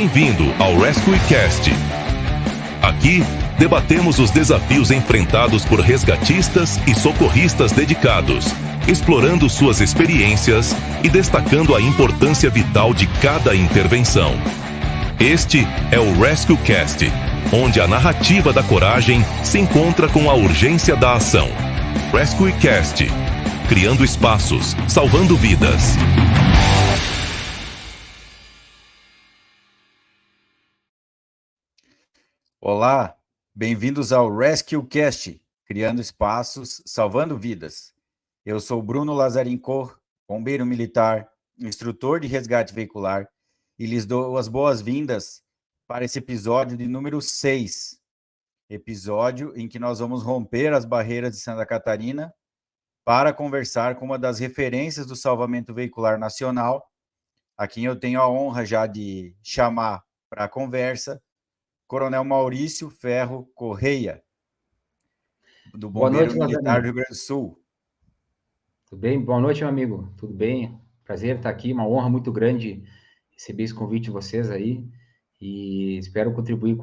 Bem-vindo ao Rescue Cast. Aqui, debatemos os desafios enfrentados por resgatistas e socorristas dedicados, explorando suas experiências e destacando a importância vital de cada intervenção. Este é o Rescue Cast, onde a narrativa da coragem se encontra com a urgência da ação. Rescue Cast, criando espaços, salvando vidas. Olá, bem-vindos ao Rescue Cast, criando espaços, salvando vidas. Eu sou Bruno Lazarinco, bombeiro militar, instrutor de resgate veicular, e lhes dou as boas-vindas para esse episódio de número 6, episódio em que nós vamos romper as barreiras de Santa Catarina para conversar com uma das referências do salvamento veicular nacional, a quem eu tenho a honra já de chamar para a conversa, Coronel Maurício Ferro Correia, do Bombeiro Militar do Rio Grande do Sul. Tudo bem? Boa noite, meu amigo. Tudo bem? Prazer estar aqui, uma honra muito grande receber esse convite de vocês aí e espero contribuir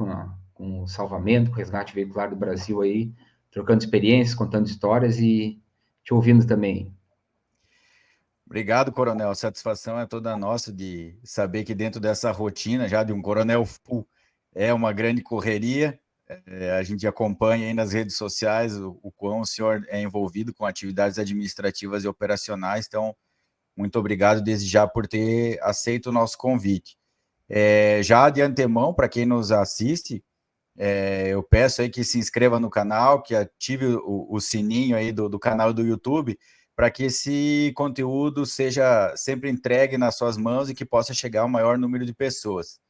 com o salvamento, com o resgate veicular do Brasil aí, trocando experiências, contando histórias e te ouvindo também. Obrigado, Coronel. A satisfação é toda nossa de saber que dentro dessa rotina já de um Coronel Full é uma grande correria. A gente acompanha aí nas redes sociais o quão o senhor é envolvido com atividades administrativas e operacionais, então, muito obrigado desde já por ter aceito o nosso convite. Já de antemão, para quem nos assiste, eu peço aí que se inscreva no canal, que ative o sininho aí do canal do YouTube, para que esse conteúdo seja sempre entregue nas suas mãos e que possa chegar ao maior número de pessoas.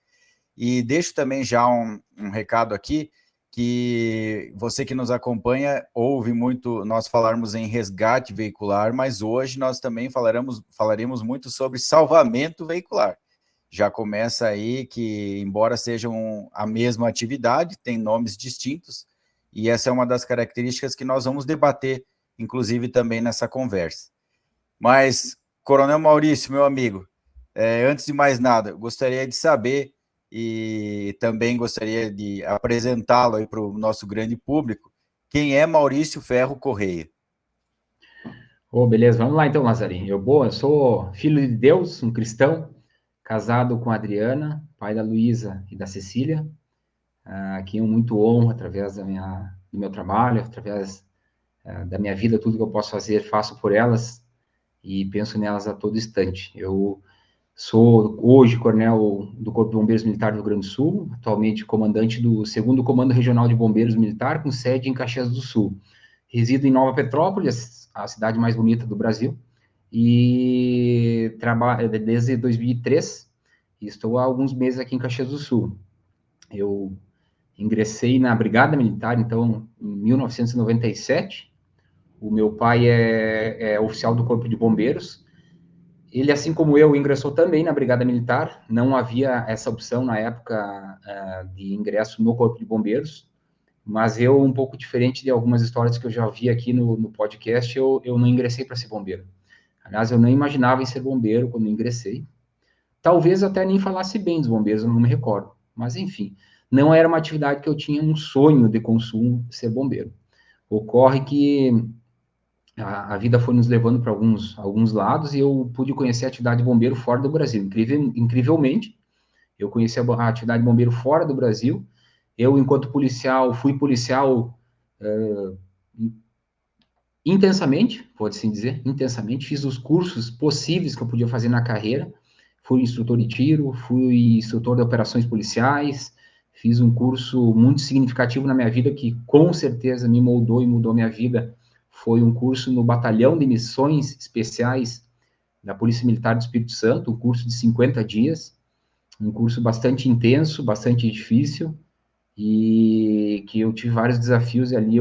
E deixo também já um recado aqui, que você que nos acompanha ouve muito nós falarmos em resgate veicular, mas hoje nós também falaremos muito sobre salvamento veicular. Já começa aí que, embora sejam a mesma atividade, tem nomes distintos, e essa é uma das características que nós vamos debater, inclusive também nessa conversa. Mas, Coronel Maurício, meu amigo, antes de mais nada, gostaria de saber e também gostaria de apresentá-lo aí para o nosso grande público. Quem é Maurício Ferro Correia? Beleza, vamos lá então, Lazarinho. Eu sou filho de Deus, um cristão, casado com a Adriana, pai da Luísa e da Cecília, que eu muito honro através do meu trabalho, através da minha vida, tudo que eu posso fazer, faço por elas e penso nelas a todo instante. Eu sou hoje coronel do Corpo de Bombeiros Militar do Rio Grande do Sul, atualmente comandante do 2º Comando Regional de Bombeiros Militar, com sede em Caxias do Sul. Resido em Nova Petrópolis, a cidade mais bonita do Brasil, e trabalho desde 2003, e estou há alguns meses aqui em Caxias do Sul. Eu ingressei na Brigada Militar, então, em 1997. O meu pai é oficial do Corpo de Bombeiros. Ele, assim como eu, ingressou também na Brigada Militar. Não havia essa opção na época de ingresso no Corpo de Bombeiros, mas eu, um pouco diferente de algumas histórias que eu já vi aqui no podcast, eu não ingressei para ser bombeiro. Aliás, eu não imaginava em ser bombeiro quando ingressei. Talvez até nem falasse bem dos bombeiros, eu não me recordo. Mas, enfim, não era uma atividade que eu tinha um sonho de consumo, ser bombeiro. Ocorre que a vida foi nos levando para alguns lados e eu pude conhecer a atividade de bombeiro fora do Brasil. Incrivelmente, eu conheci a atividade de bombeiro fora do Brasil. Eu, enquanto policial, fui policial intensamente, pode-se dizer, intensamente. Fiz os cursos possíveis que eu podia fazer na carreira. Fui instrutor de tiro, fui instrutor de operações policiais. Fiz um curso muito significativo na minha vida, que com certeza me moldou e mudou minha vida. Foi um curso no Batalhão de Missões Especiais da Polícia Militar do Espírito Santo, um curso de 50 dias, um curso bastante intenso, bastante difícil, e que eu tive vários desafios, e ali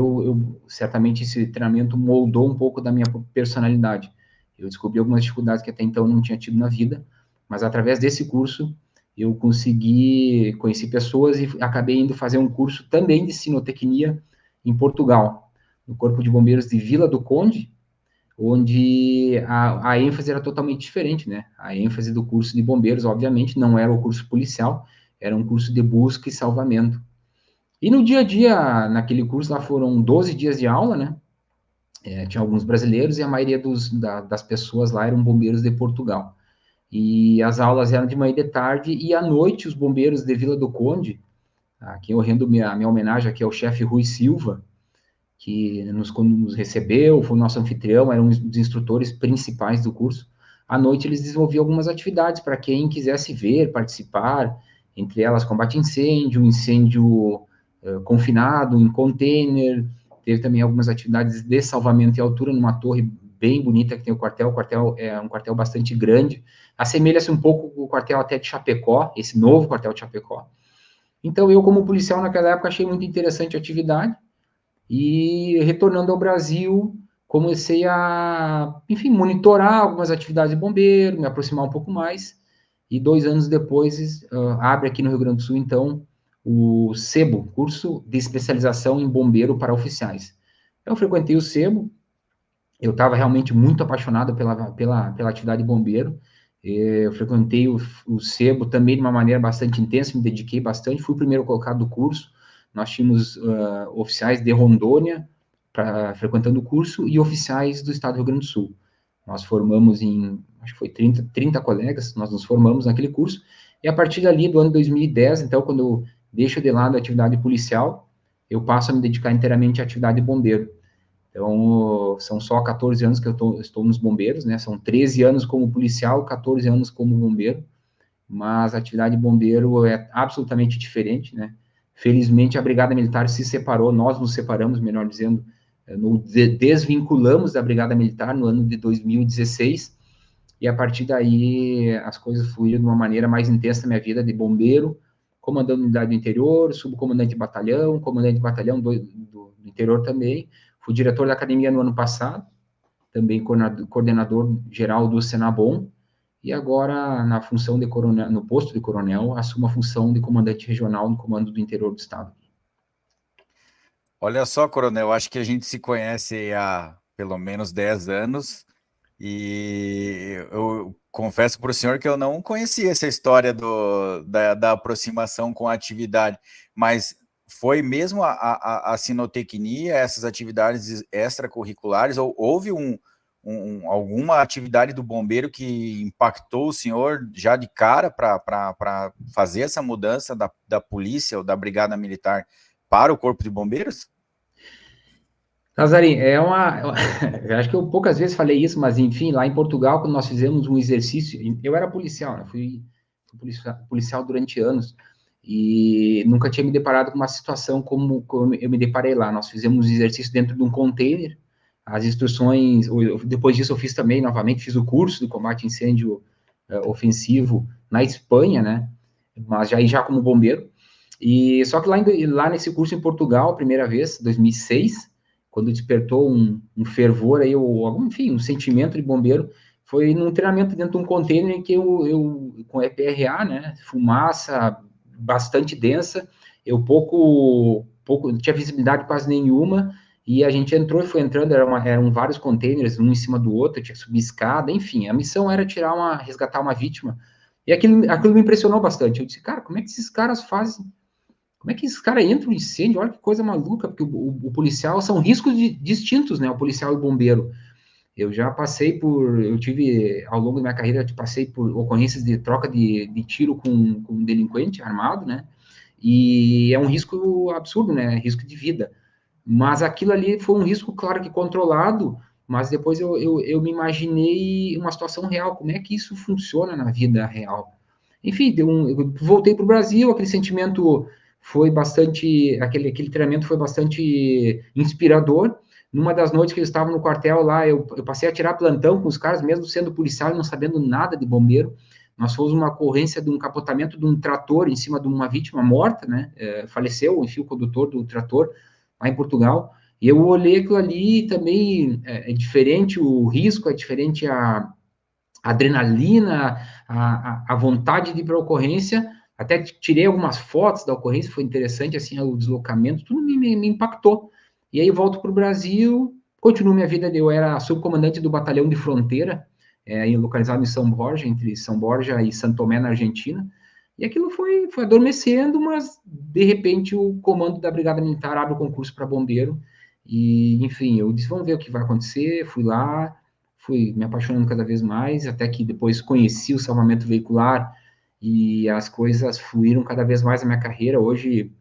certamente esse treinamento moldou um pouco da minha personalidade. Eu descobri algumas dificuldades que até então não tinha tido na vida, mas através desse curso eu conheci pessoas e acabei indo fazer um curso também de sinotecnia em Portugal, no Corpo de Bombeiros de Vila do Conde, onde a ênfase era totalmente diferente, né? A ênfase do curso de bombeiros, obviamente, não era o curso policial, era um curso de busca e salvamento. E no dia a dia, naquele curso lá foram 12 dias de aula, né? Tinha alguns brasileiros e a maioria das pessoas lá eram bombeiros de Portugal. E as aulas eram de manhã e de tarde, e à noite os bombeiros de Vila do Conde, aqui eu rendo minha homenagem aqui ao chefe Rui Silva, que nos recebeu, foi o nosso anfitrião, era um dos instrutores principais do curso. À noite eles desenvolviam algumas atividades para quem quisesse ver, participar, entre elas combate a incêndio confinado em container, teve também algumas atividades de salvamento em altura numa torre bem bonita que tem o quartel é um quartel bastante grande, assemelha-se um pouco com o quartel até de Chapecó, esse novo quartel de Chapecó. Então eu, como policial naquela época, achei muito interessante a atividade, e retornando ao Brasil, comecei a, enfim, monitorar algumas atividades de bombeiro, me aproximar um pouco mais, e 2 anos depois abre aqui no Rio Grande do Sul, então, o SEBO, Curso de Especialização em Bombeiro para Oficiais. Eu frequentei o SEBO, eu estava realmente muito apaixonado pela atividade de bombeiro, eu frequentei o SEBO também de uma maneira bastante intensa, me dediquei bastante, fui o primeiro colocado do curso. Nós tínhamos oficiais de Rondônia frequentando o curso e oficiais do estado do Rio Grande do Sul. Nós formamos acho que foi 30 colegas, nós nos formamos naquele curso, e a partir dali, do ano 2010, então, quando eu deixo de lado a atividade policial, eu passo a me dedicar inteiramente à atividade de bombeiro. Então, são só 14 anos que eu estou nos bombeiros, né? São 13 anos como policial, 14 anos como bombeiro, mas a atividade de bombeiro é absolutamente diferente, né? Felizmente, a Brigada Militar se separou, nós nos separamos, melhor dizendo, desvinculamos da Brigada Militar no ano de 2016, e a partir daí as coisas fluíram de uma maneira mais intensa na minha vida de bombeiro, comandando unidade do interior, subcomandante de batalhão, comandante de batalhão do interior também. Fui diretor da academia no ano passado, também coordenador geral do Senabom, e agora, na função de coronel, no posto de coronel, assumo a função de comandante regional no comando do interior do estado. Olha só, coronel, acho que a gente se conhece há pelo menos 10 anos, e eu confesso para o senhor que eu não conhecia essa história da aproximação com a atividade, mas foi mesmo a sinotecnia, essas atividades extracurriculares, ou houve alguma atividade do bombeiro que impactou o senhor já de cara para fazer essa mudança da polícia ou da brigada militar para o corpo de bombeiros? Nazarim, eu acho que eu poucas vezes falei isso, mas enfim, lá em Portugal, quando nós fizemos um exercício, eu era policial, né? Fui policial durante anos, e nunca tinha me deparado com uma situação como eu me deparei lá. Nós fizemos um exercício dentro de um container, as instruções, depois disso eu fiz também, novamente, fiz o curso de combate a incêndio ofensivo na Espanha, né? Mas já como bombeiro. E só que lá nesse curso em Portugal, primeira vez, 2006, quando despertou um fervor aí, enfim, um sentimento de bombeiro, foi num treinamento dentro de um container em que eu com EPRA, né, fumaça bastante densa, eu pouco, não tinha visibilidade quase nenhuma, e a gente entrou e foi entrando, eram vários containers, um em cima do outro, tinha que subir escada, enfim, a missão era resgatar uma vítima, e aquilo me impressionou bastante. Eu disse, cara, como é que esses caras fazem? Como é que esses caras entram em incêndio? Olha que coisa maluca, porque o policial são riscos distintos, né? O policial e o bombeiro. Eu tive, ao longo da minha carreira, passei por ocorrências de troca de tiro com um delinquente armado, né? E é um risco absurdo, né? Risco de vida. Mas aquilo ali foi um risco, claro que controlado, mas depois eu me imaginei uma situação real, como é que isso funciona na vida real. Enfim, eu voltei para o Brasil, aquele sentimento foi bastante, aquele treinamento foi bastante inspirador. Numa das noites que eles estavam no quartel lá, eu passei a tirar plantão com os caras, mesmo sendo policial e não sabendo nada de bombeiro. Nós fomos uma ocorrência de um capotamento de um trator em cima de uma vítima morta, né? Faleceu, enfim, o condutor do trator, lá em Portugal. E eu olhei aquilo ali também, é diferente o risco, é diferente a adrenalina, a vontade de ir para a ocorrência. Até tirei algumas fotos da ocorrência, foi interessante, assim, o deslocamento, tudo me impactou. E aí eu volto para o Brasil, continuo minha vida, eu era subcomandante do batalhão de fronteira, localizado em São Borja, entre São Borja e Santo Tomé, na Argentina, E aquilo foi adormecendo, mas, de repente, o comando da Brigada Militar abre o concurso para bombeiro, e, enfim, eu disse, vamos ver o que vai acontecer, fui lá, fui me apaixonando cada vez mais, até que depois conheci o salvamento veicular, e as coisas fluíram cada vez mais na minha carreira. Hoje,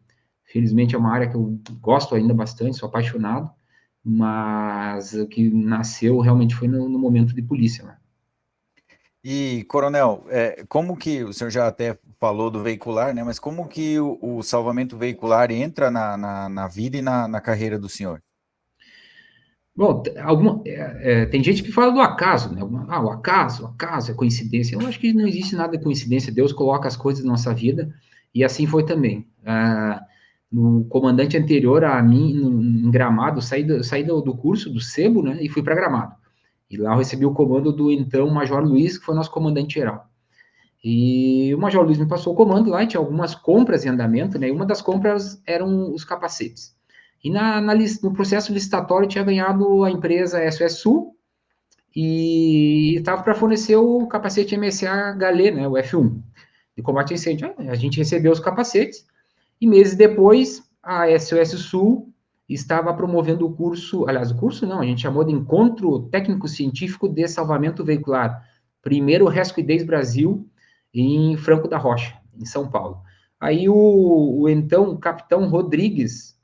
felizmente, é uma área que eu gosto ainda bastante, sou apaixonado, mas o que nasceu realmente foi no momento de polícia, né? E, Coronel, como que, o senhor já até falou do veicular, né? Mas como que o salvamento veicular entra na vida e na carreira do senhor? Bom, tem gente que fala do acaso, né? O acaso é coincidência. Eu acho que não existe nada de coincidência. Deus coloca as coisas na nossa vida e assim foi também. No comandante anterior a mim, em Gramado, saí do curso do Sebo, né? E fui para Gramado. E lá eu recebi o comando do então Major Luiz, que foi nosso comandante geral. E o Major Luiz me passou o comando lá e tinha algumas compras em andamento, né? E uma das compras eram os capacetes. E no processo licitatório tinha ganhado a empresa SOS Sul e estava para fornecer o capacete MSA Galê, né? O F1, de combate a incêndio. A gente recebeu os capacetes e meses depois a SOS Sul estava promovendo o curso, aliás, o curso não, a gente chamou de Encontro Técnico Científico de Salvamento Veicular, primeiro Rescue Days Brasil, em Franco da Rocha, em São Paulo. Aí o então capitão Rodrigues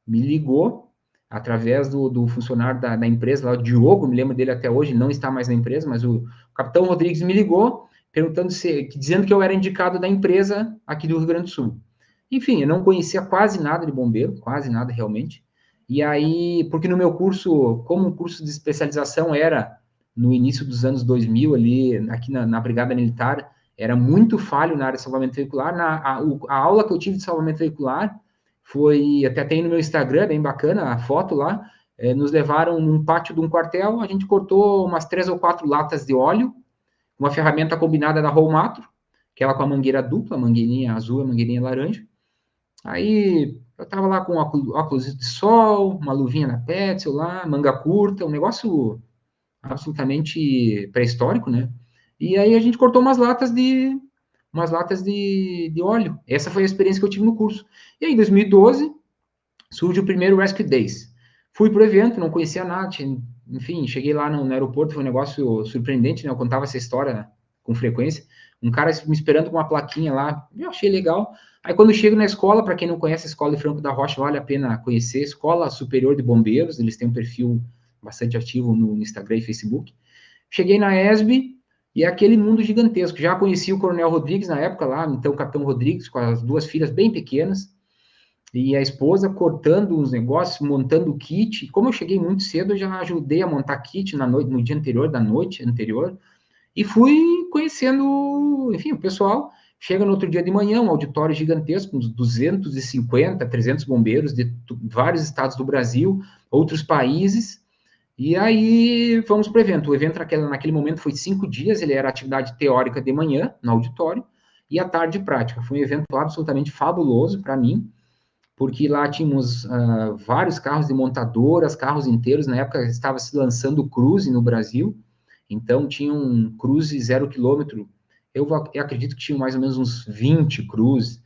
me ligou, através do funcionário da empresa, lá, o Diogo, me lembro dele até hoje, não está mais na empresa, mas o capitão Rodrigues me ligou, dizendo que eu era indicado da empresa aqui do Rio Grande do Sul. Enfim, eu não conhecia quase nada de bombeiro, quase nada realmente. E aí, porque no meu curso, como o curso de especialização era no início dos anos 2000, ali, aqui na Brigada Militar, era muito falho na área de salvamento veicular. A aula que eu tive de salvamento veicular foi, até tem no meu Instagram, bem bacana, a foto lá, nos levaram num pátio de um quartel, a gente cortou umas 3 ou 4 latas de óleo, uma ferramenta combinada da Rolmatro, aquela com a mangueira dupla, a mangueirinha azul e a mangueirinha laranja. Aí eu tava lá com óculos de sol, uma luvinha na Petzl lá, manga curta, um negócio absolutamente pré-histórico, né? E aí a gente cortou umas latas de óleo. Essa foi a experiência que eu tive no curso. E aí, em 2012, surge o primeiro Rescue Days. Fui pro evento, não conhecia nada, enfim, cheguei lá no aeroporto, foi um negócio surpreendente, né? Eu contava essa história com frequência. Um cara me esperando com uma plaquinha lá, eu achei legal. Aí, quando eu chego na escola, para quem não conhece a Escola de Franco da Rocha, vale a pena conhecer, Escola Superior de Bombeiros, eles têm um perfil bastante ativo no Instagram e Facebook. Cheguei na ESB, e é aquele mundo gigantesco. Já conheci o Coronel Rodrigues na época lá, então o Capitão Rodrigues, com as 2 filhas bem pequenas, e a esposa cortando os negócios, montando o kit. Como eu cheguei muito cedo, eu já ajudei a montar kit no dia anterior, da noite anterior, e fui conhecendo, enfim, o pessoal. Chega no outro dia de manhã, um auditório gigantesco, uns 250, 300 bombeiros de vários estados do Brasil, outros países, e aí fomos para o evento. O evento naquele momento foi 5 dias, ele era atividade teórica de manhã, no auditório, e à tarde prática. Foi um evento absolutamente fabuloso para mim, porque lá tínhamos vários carros de montadoras, carros inteiros. Na época estava se lançando o Cruze no Brasil, então tinha um Cruze 0 km. Eu acredito que tinha mais ou menos uns 20 Cruze.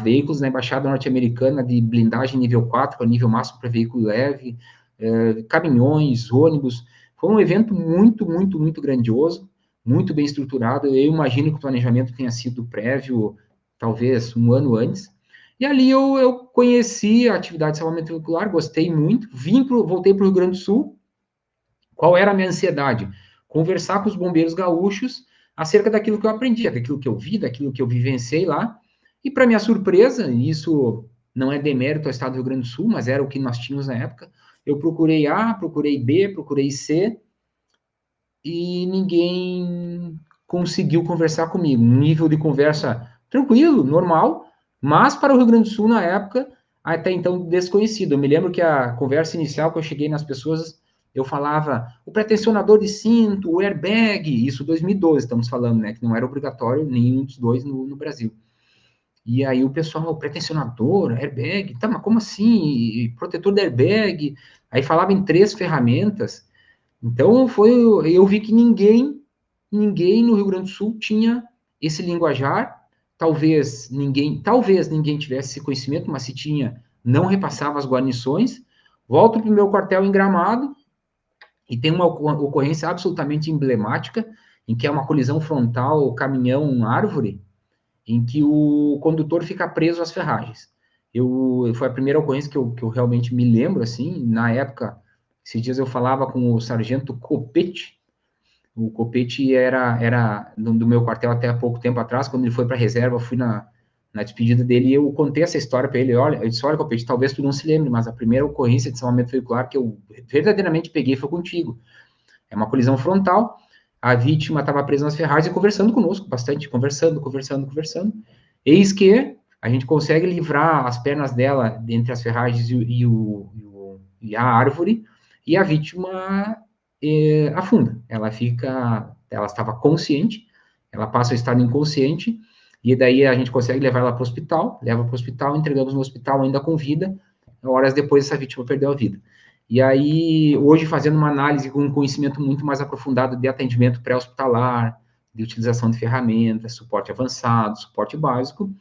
Veículos na Embaixada Norte-Americana de blindagem nível 4, para nível máximo para veículo leve, caminhões, ônibus. Foi um evento muito, muito, muito grandioso, muito bem estruturado. Eu imagino que o planejamento tenha sido prévio, talvez um ano antes. E ali eu conheci a atividade de salvamento veicular, gostei muito, voltei para o Rio Grande do Sul. Qual era a minha ansiedade? Conversar com os bombeiros gaúchos acerca daquilo que eu aprendi, daquilo que eu vi, daquilo que eu vivenciei lá. E, para minha surpresa, isso não é demérito ao estado do Rio Grande do Sul, mas era o que nós tínhamos na época, eu procurei A, procurei B, procurei C, e ninguém conseguiu conversar comigo. Um nível de conversa tranquilo, normal, mas para o Rio Grande do Sul, na época, até então desconhecido. Eu me lembro que a conversa inicial que eu cheguei nas pessoas, eu falava o pretensionador de cinto, o airbag, isso 2012 estamos falando, né, que não era obrigatório nenhum dos dois no Brasil. E aí o pessoal, protecionador, airbag, tá, mas como assim? Protetor de airbag? Aí falava em 3 ferramentas. Então eu vi que ninguém no Rio Grande do Sul tinha esse linguajar, talvez ninguém tivesse esse conhecimento, mas se tinha, não repassava as guarnições. Volto para o meu quartel em Gramado, e tem uma ocorrência absolutamente emblemática, em que é uma colisão frontal, caminhão-árvore, em que o condutor fica preso às ferragens. Foi a primeira ocorrência que eu realmente me lembro, assim, na época, esses dias eu falava com o sargento Copete. O Copete era do meu quartel até há pouco tempo atrás, quando ele foi para a reserva, eu fui na despedida dele, e eu contei essa história para ele. Olha, eu disse: olha, Copete, talvez tu não se lembre, mas a primeira ocorrência de salvamento veicular que eu verdadeiramente peguei foi contigo. É uma colisão frontal, a vítima estava presa nas ferragens e conversando conosco, bastante, conversando. Eis que a gente consegue livrar as pernas dela entre as ferragens e a árvore, e a vítima afunda. Ela estava consciente, ela passa o estado inconsciente, e daí a gente consegue levar ela para o hospital, entregamos no hospital ainda com vida. Horas depois, essa vítima perdeu a vida. E aí, hoje, fazendo uma análise com um conhecimento muito mais aprofundado de atendimento pré-hospitalar, de utilização de ferramentas, suporte avançado, suporte básico,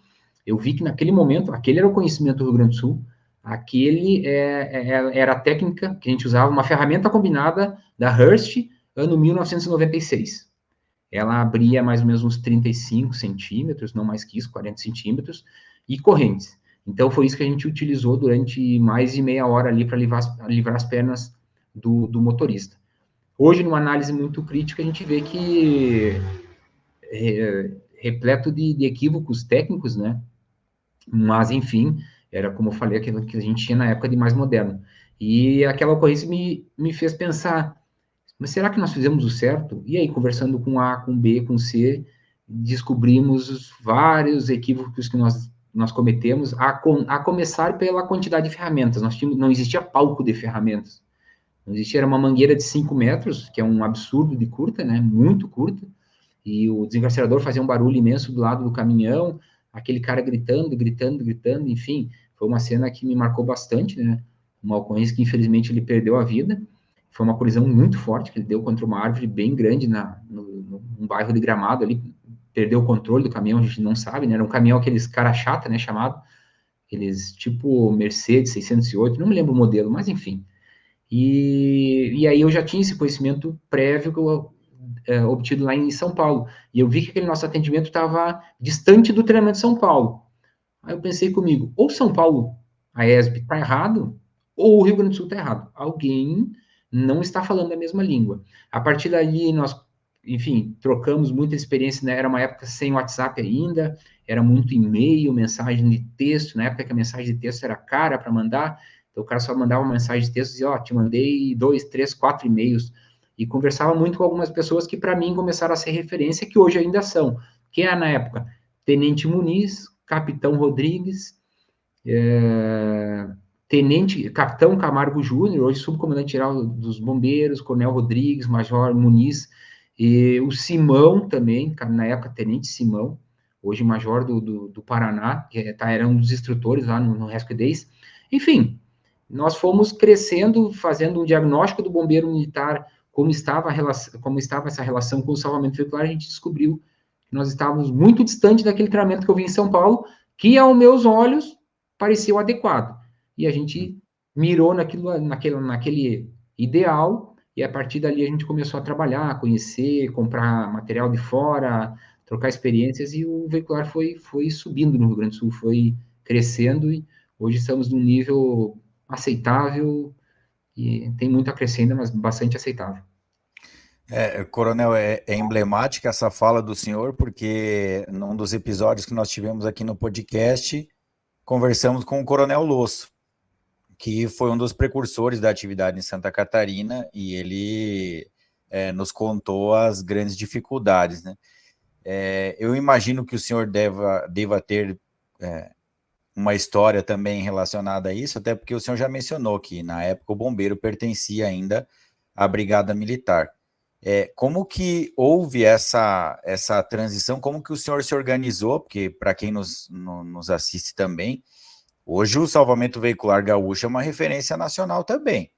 eu vi que naquele momento, aquele era o conhecimento do Rio Grande do Sul, aquele era a técnica que a gente usava, uma ferramenta combinada da Hearst, ano 1996. Ela abria mais ou menos uns 35 centímetros, não mais que isso, 40 centímetros, e correntes. Então, foi isso que a gente utilizou durante mais de meia hora ali para livrar as pernas do motorista. Hoje, numa análise muito crítica, a gente vê que repleto de equívocos técnicos, né? Mas, enfim, era, como eu falei, aquilo que a gente tinha na época de mais moderno. E aquela ocorrência me fez pensar, mas será que nós fizemos o certo? E aí, conversando com A, com B, com C, descobrimos vários equívocos que nós cometemos, a começar pela quantidade de ferramentas. Não existia palco de ferramentas. Não existia, era uma mangueira de 5 metros, que é um absurdo de curta, né? Muito curta. E o desencarcerador fazia um barulho imenso do lado do caminhão, aquele cara gritando, enfim, foi uma cena que me marcou bastante, né? Uma ocorrência que, infelizmente, ele perdeu a vida. Foi uma colisão muito forte que ele deu contra uma árvore bem grande num bairro de Gramado ali. Perdeu o controle do caminhão, a gente não sabe, né? Era um caminhão aqueles cara chata, né? Chamado. Aqueles tipo Mercedes 608, não me lembro o modelo, mas enfim. E aí eu já tinha esse conhecimento prévio que eu obtido lá em São Paulo. E eu vi que aquele nosso atendimento estava distante do treinamento de São Paulo. Aí eu pensei comigo, ou São Paulo, a ESB, está errado, ou o Rio Grande do Sul está errado. Alguém não está falando a mesma língua. A partir daí, nós, enfim, trocamos muita experiência, né? Era uma época sem WhatsApp ainda, era muito e-mail, mensagem de texto, na época que a mensagem de texto era cara para mandar, então o cara só mandava uma mensagem de texto e dizia, ó, te mandei 2, 3, 4 e-mails, e conversava muito com algumas pessoas que para mim começaram a ser referência, que hoje ainda são, que é na época, Tenente Muniz, Capitão Rodrigues, Capitão Camargo Júnior, hoje subcomandante-geral dos bombeiros, Coronel Rodrigues, Major Muniz, e o Simão também, na época Tenente Simão, hoje Major do Paraná, que era um dos instrutores lá no Rescue Days. Enfim, nós fomos crescendo, fazendo um diagnóstico do bombeiro militar, como estava essa relação com o salvamento veicular, a gente descobriu que nós estávamos muito distante daquele treinamento que eu vi em São Paulo, que, aos meus olhos, parecia o adequado. E a gente mirou naquele ideal, e a partir dali a gente começou a trabalhar, conhecer, comprar material de fora, trocar experiências, e o veicular foi subindo no Rio Grande do Sul, foi crescendo, e hoje estamos num nível aceitável, e tem muito a crescer ainda, mas bastante aceitável. Coronel, é emblemática essa fala do senhor, porque num dos episódios que nós tivemos aqui no podcast, conversamos com o Coronel Losso, que foi um dos precursores da atividade em Santa Catarina, e ele nos contou as grandes dificuldades, né? Eu imagino que o senhor deva ter uma história também relacionada a isso, até porque o senhor já mencionou que na época o bombeiro pertencia ainda à Brigada Militar. Como que houve essa transição, como que o senhor se organizou, porque para quem nos assiste também, hoje o salvamento veicular gaúcho é uma referência nacional também,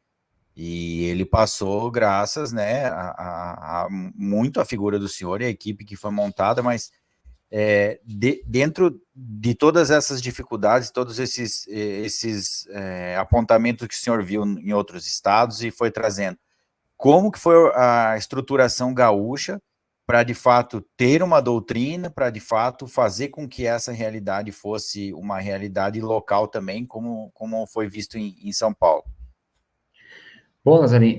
e ele passou graças, né, muito à figura do senhor e à equipe que foi montada, mas Dentro de todas essas dificuldades, todos esses apontamentos que o senhor viu em outros estados e foi trazendo, como que foi a estruturação gaúcha para, de fato, ter uma doutrina, para, de fato, fazer com que essa realidade fosse uma realidade local também, como foi visto em São Paulo? Bom, Nazarim,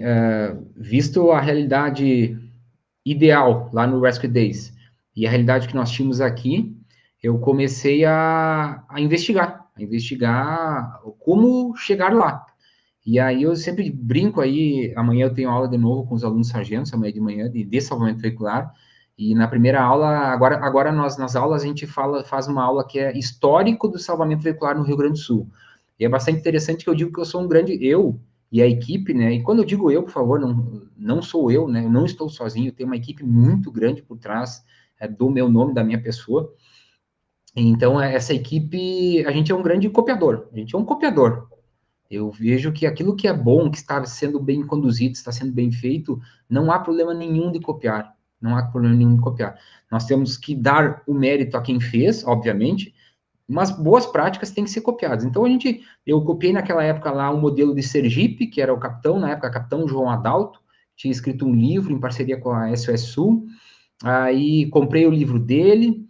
visto a realidade ideal lá no Rescue Days e a realidade que nós tínhamos aqui, eu comecei a investigar como chegar lá. E aí eu sempre brinco aí, amanhã eu tenho aula de novo com os alunos sargentos, amanhã de manhã, de salvamento veicular, e na primeira aula, agora nós, nas aulas, a gente faz uma aula que é histórico do salvamento veicular no Rio Grande do Sul. E é bastante interessante que eu digo que eu sou eu e a equipe, né, e quando eu digo eu, por favor, não sou eu, né, eu não estou sozinho, tem uma equipe muito grande por trás do meu nome, da minha pessoa. Então, essa equipe, a gente é um grande copiador, a gente é um copiador. Eu vejo que aquilo que é bom, que está sendo bem conduzido, está sendo bem feito, não há problema nenhum de copiar. Não há problema nenhum de copiar. Nós temos que dar o mérito a quem fez, obviamente, mas boas práticas têm que ser copiadas. Então, eu copiei naquela época lá um modelo de Sergipe, que era o capitão, na época, capitão João Adalto, tinha escrito um livro em parceria com a SOS Sul, aí comprei o livro dele,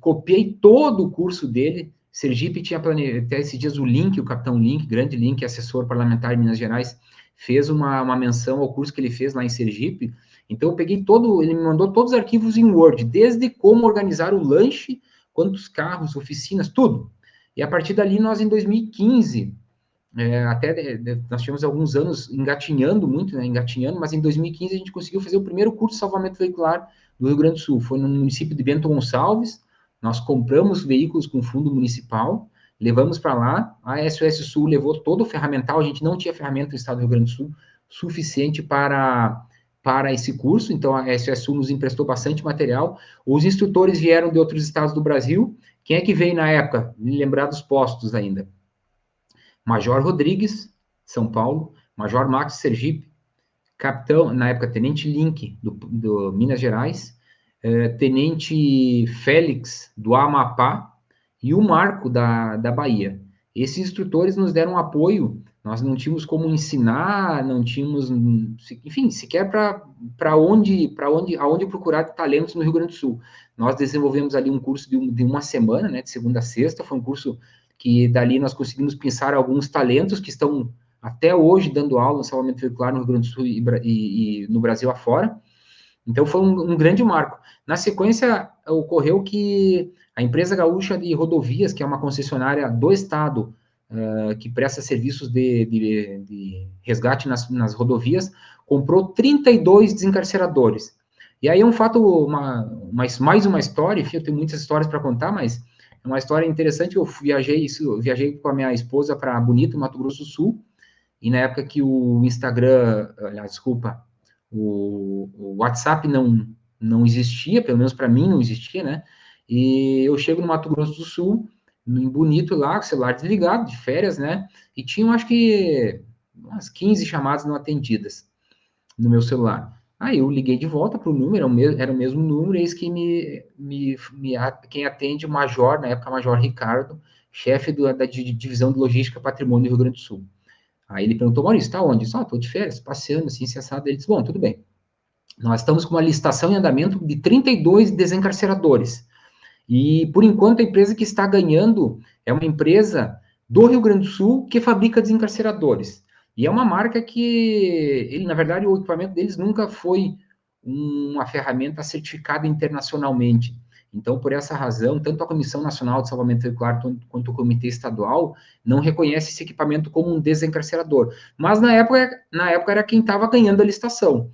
copiei todo o curso dele. Sergipe tinha até esses dias o Link, o capitão Link, grande Link, assessor parlamentar em Minas Gerais, fez uma menção ao curso que ele fez lá em Sergipe. Então, eu peguei ele me mandou todos os arquivos em Word, desde como organizar o lanche, quantos carros, oficinas, tudo. E a partir dali, nós em 2015, nós tivemos alguns anos engatinhando muito, né, mas em 2015 a gente conseguiu fazer o primeiro curso de salvamento veicular do Rio Grande do Sul. Foi no município de Bento Gonçalves, nós compramos veículos com fundo municipal, levamos para lá, a SOS Sul levou todo o ferramental, a gente não tinha ferramenta no estado do Rio Grande do Sul suficiente para esse curso, então a SOS Sul nos emprestou bastante material, os instrutores vieram de outros estados do Brasil. Quem é que veio na época? Me lembrar dos postos ainda. Major Rodrigues, São Paulo, Major Max, Sergipe, capitão, na época, Tenente Link, do Minas Gerais, Tenente Félix, do Amapá, e o Marco, da Bahia. Esses instrutores nos deram apoio, nós não tínhamos como ensinar, não tínhamos, enfim, sequer aonde procurar talentos no Rio Grande do Sul. Nós desenvolvemos ali um curso de uma semana, né, de segunda a sexta, foi um curso que dali nós conseguimos pensar alguns talentos que estão até hoje dando aula no salvamento veicular no Rio Grande do Sul e no Brasil afora. Então, foi um grande marco. Na sequência, ocorreu que a empresa gaúcha de rodovias, que é uma concessionária do Estado, que presta serviços de resgate nas rodovias, comprou 32 desencarceradores. E aí é um fato, mais uma história, enfim, eu tenho muitas histórias para contar, mas é uma história interessante. Eu viajei com a minha esposa para Bonito, Mato Grosso do Sul, e na época que o Instagram, o WhatsApp não existia, pelo menos para mim não existia, né? E eu chego no Mato Grosso do Sul, em Bonito lá, com o celular desligado, de férias, né? E tinham, acho que, umas 15 chamadas não atendidas no meu celular. Aí eu liguei de volta para o número, era o mesmo número, eis que quem atende o Major, na época Major Ricardo, chefe da Divisão de Logística e Patrimônio do Rio Grande do Sul. Aí ele perguntou, Maurício, está onde? Eu disse, estou de férias, passeando, assim, cessado. Ele disse, bom, tudo bem. Nós estamos com uma licitação em andamento de 32 desencarceradores. E, por enquanto, a empresa que está ganhando é uma empresa do Rio Grande do Sul que fabrica desencarceradores. E é uma marca que, na verdade, o equipamento deles nunca foi uma ferramenta certificada internacionalmente. Então, por essa razão, tanto a Comissão Nacional de Salvamento Veicular quanto o Comitê Estadual não reconhece esse equipamento como um desencarcerador. Mas, na época era quem estava ganhando a licitação.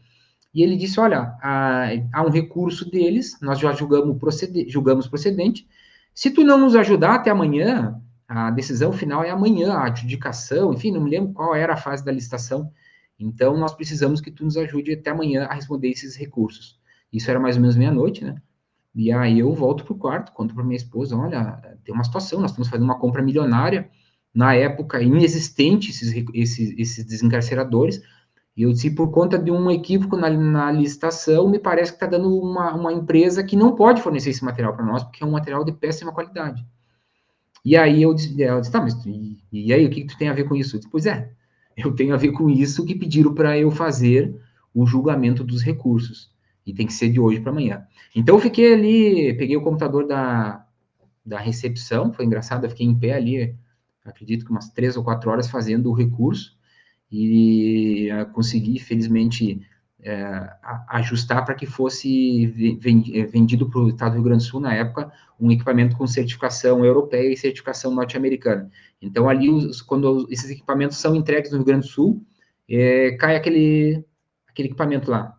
E ele disse, olha, há um recurso deles, nós já julgamos procedente. Se tu não nos ajudar até amanhã, a decisão final é amanhã, a adjudicação, enfim, não me lembro qual era a fase da licitação. Então, nós precisamos que tu nos ajude até amanhã a responder esses recursos. Isso era mais ou menos meia-noite, né? E aí eu volto para o quarto, conto para minha esposa, olha, tem uma situação, nós estamos fazendo uma compra milionária, na época inexistente esses desencarceradores, E eu disse, por conta de um equívoco na licitação, me parece que está dando uma empresa que não pode fornecer esse material para nós, porque é um material de péssima qualidade. E aí ela disse, tá, mas e aí, o que tu tem a ver com isso? Eu disse, pois é, eu tenho a ver com isso que pediram para eu fazer o julgamento dos recursos. E tem que ser de hoje para amanhã. Então eu fiquei ali, peguei o computador da recepção, foi engraçado, eu fiquei em pé ali, acredito que umas 3 ou 4 horas fazendo o recurso, e consegui, felizmente, ajustar para que fosse vendido para o Estado do Rio Grande do Sul, na época, um equipamento com certificação europeia e certificação norte-americana. Então, ali, quando esses equipamentos são entregues no Rio Grande do Sul, cai aquele equipamento lá.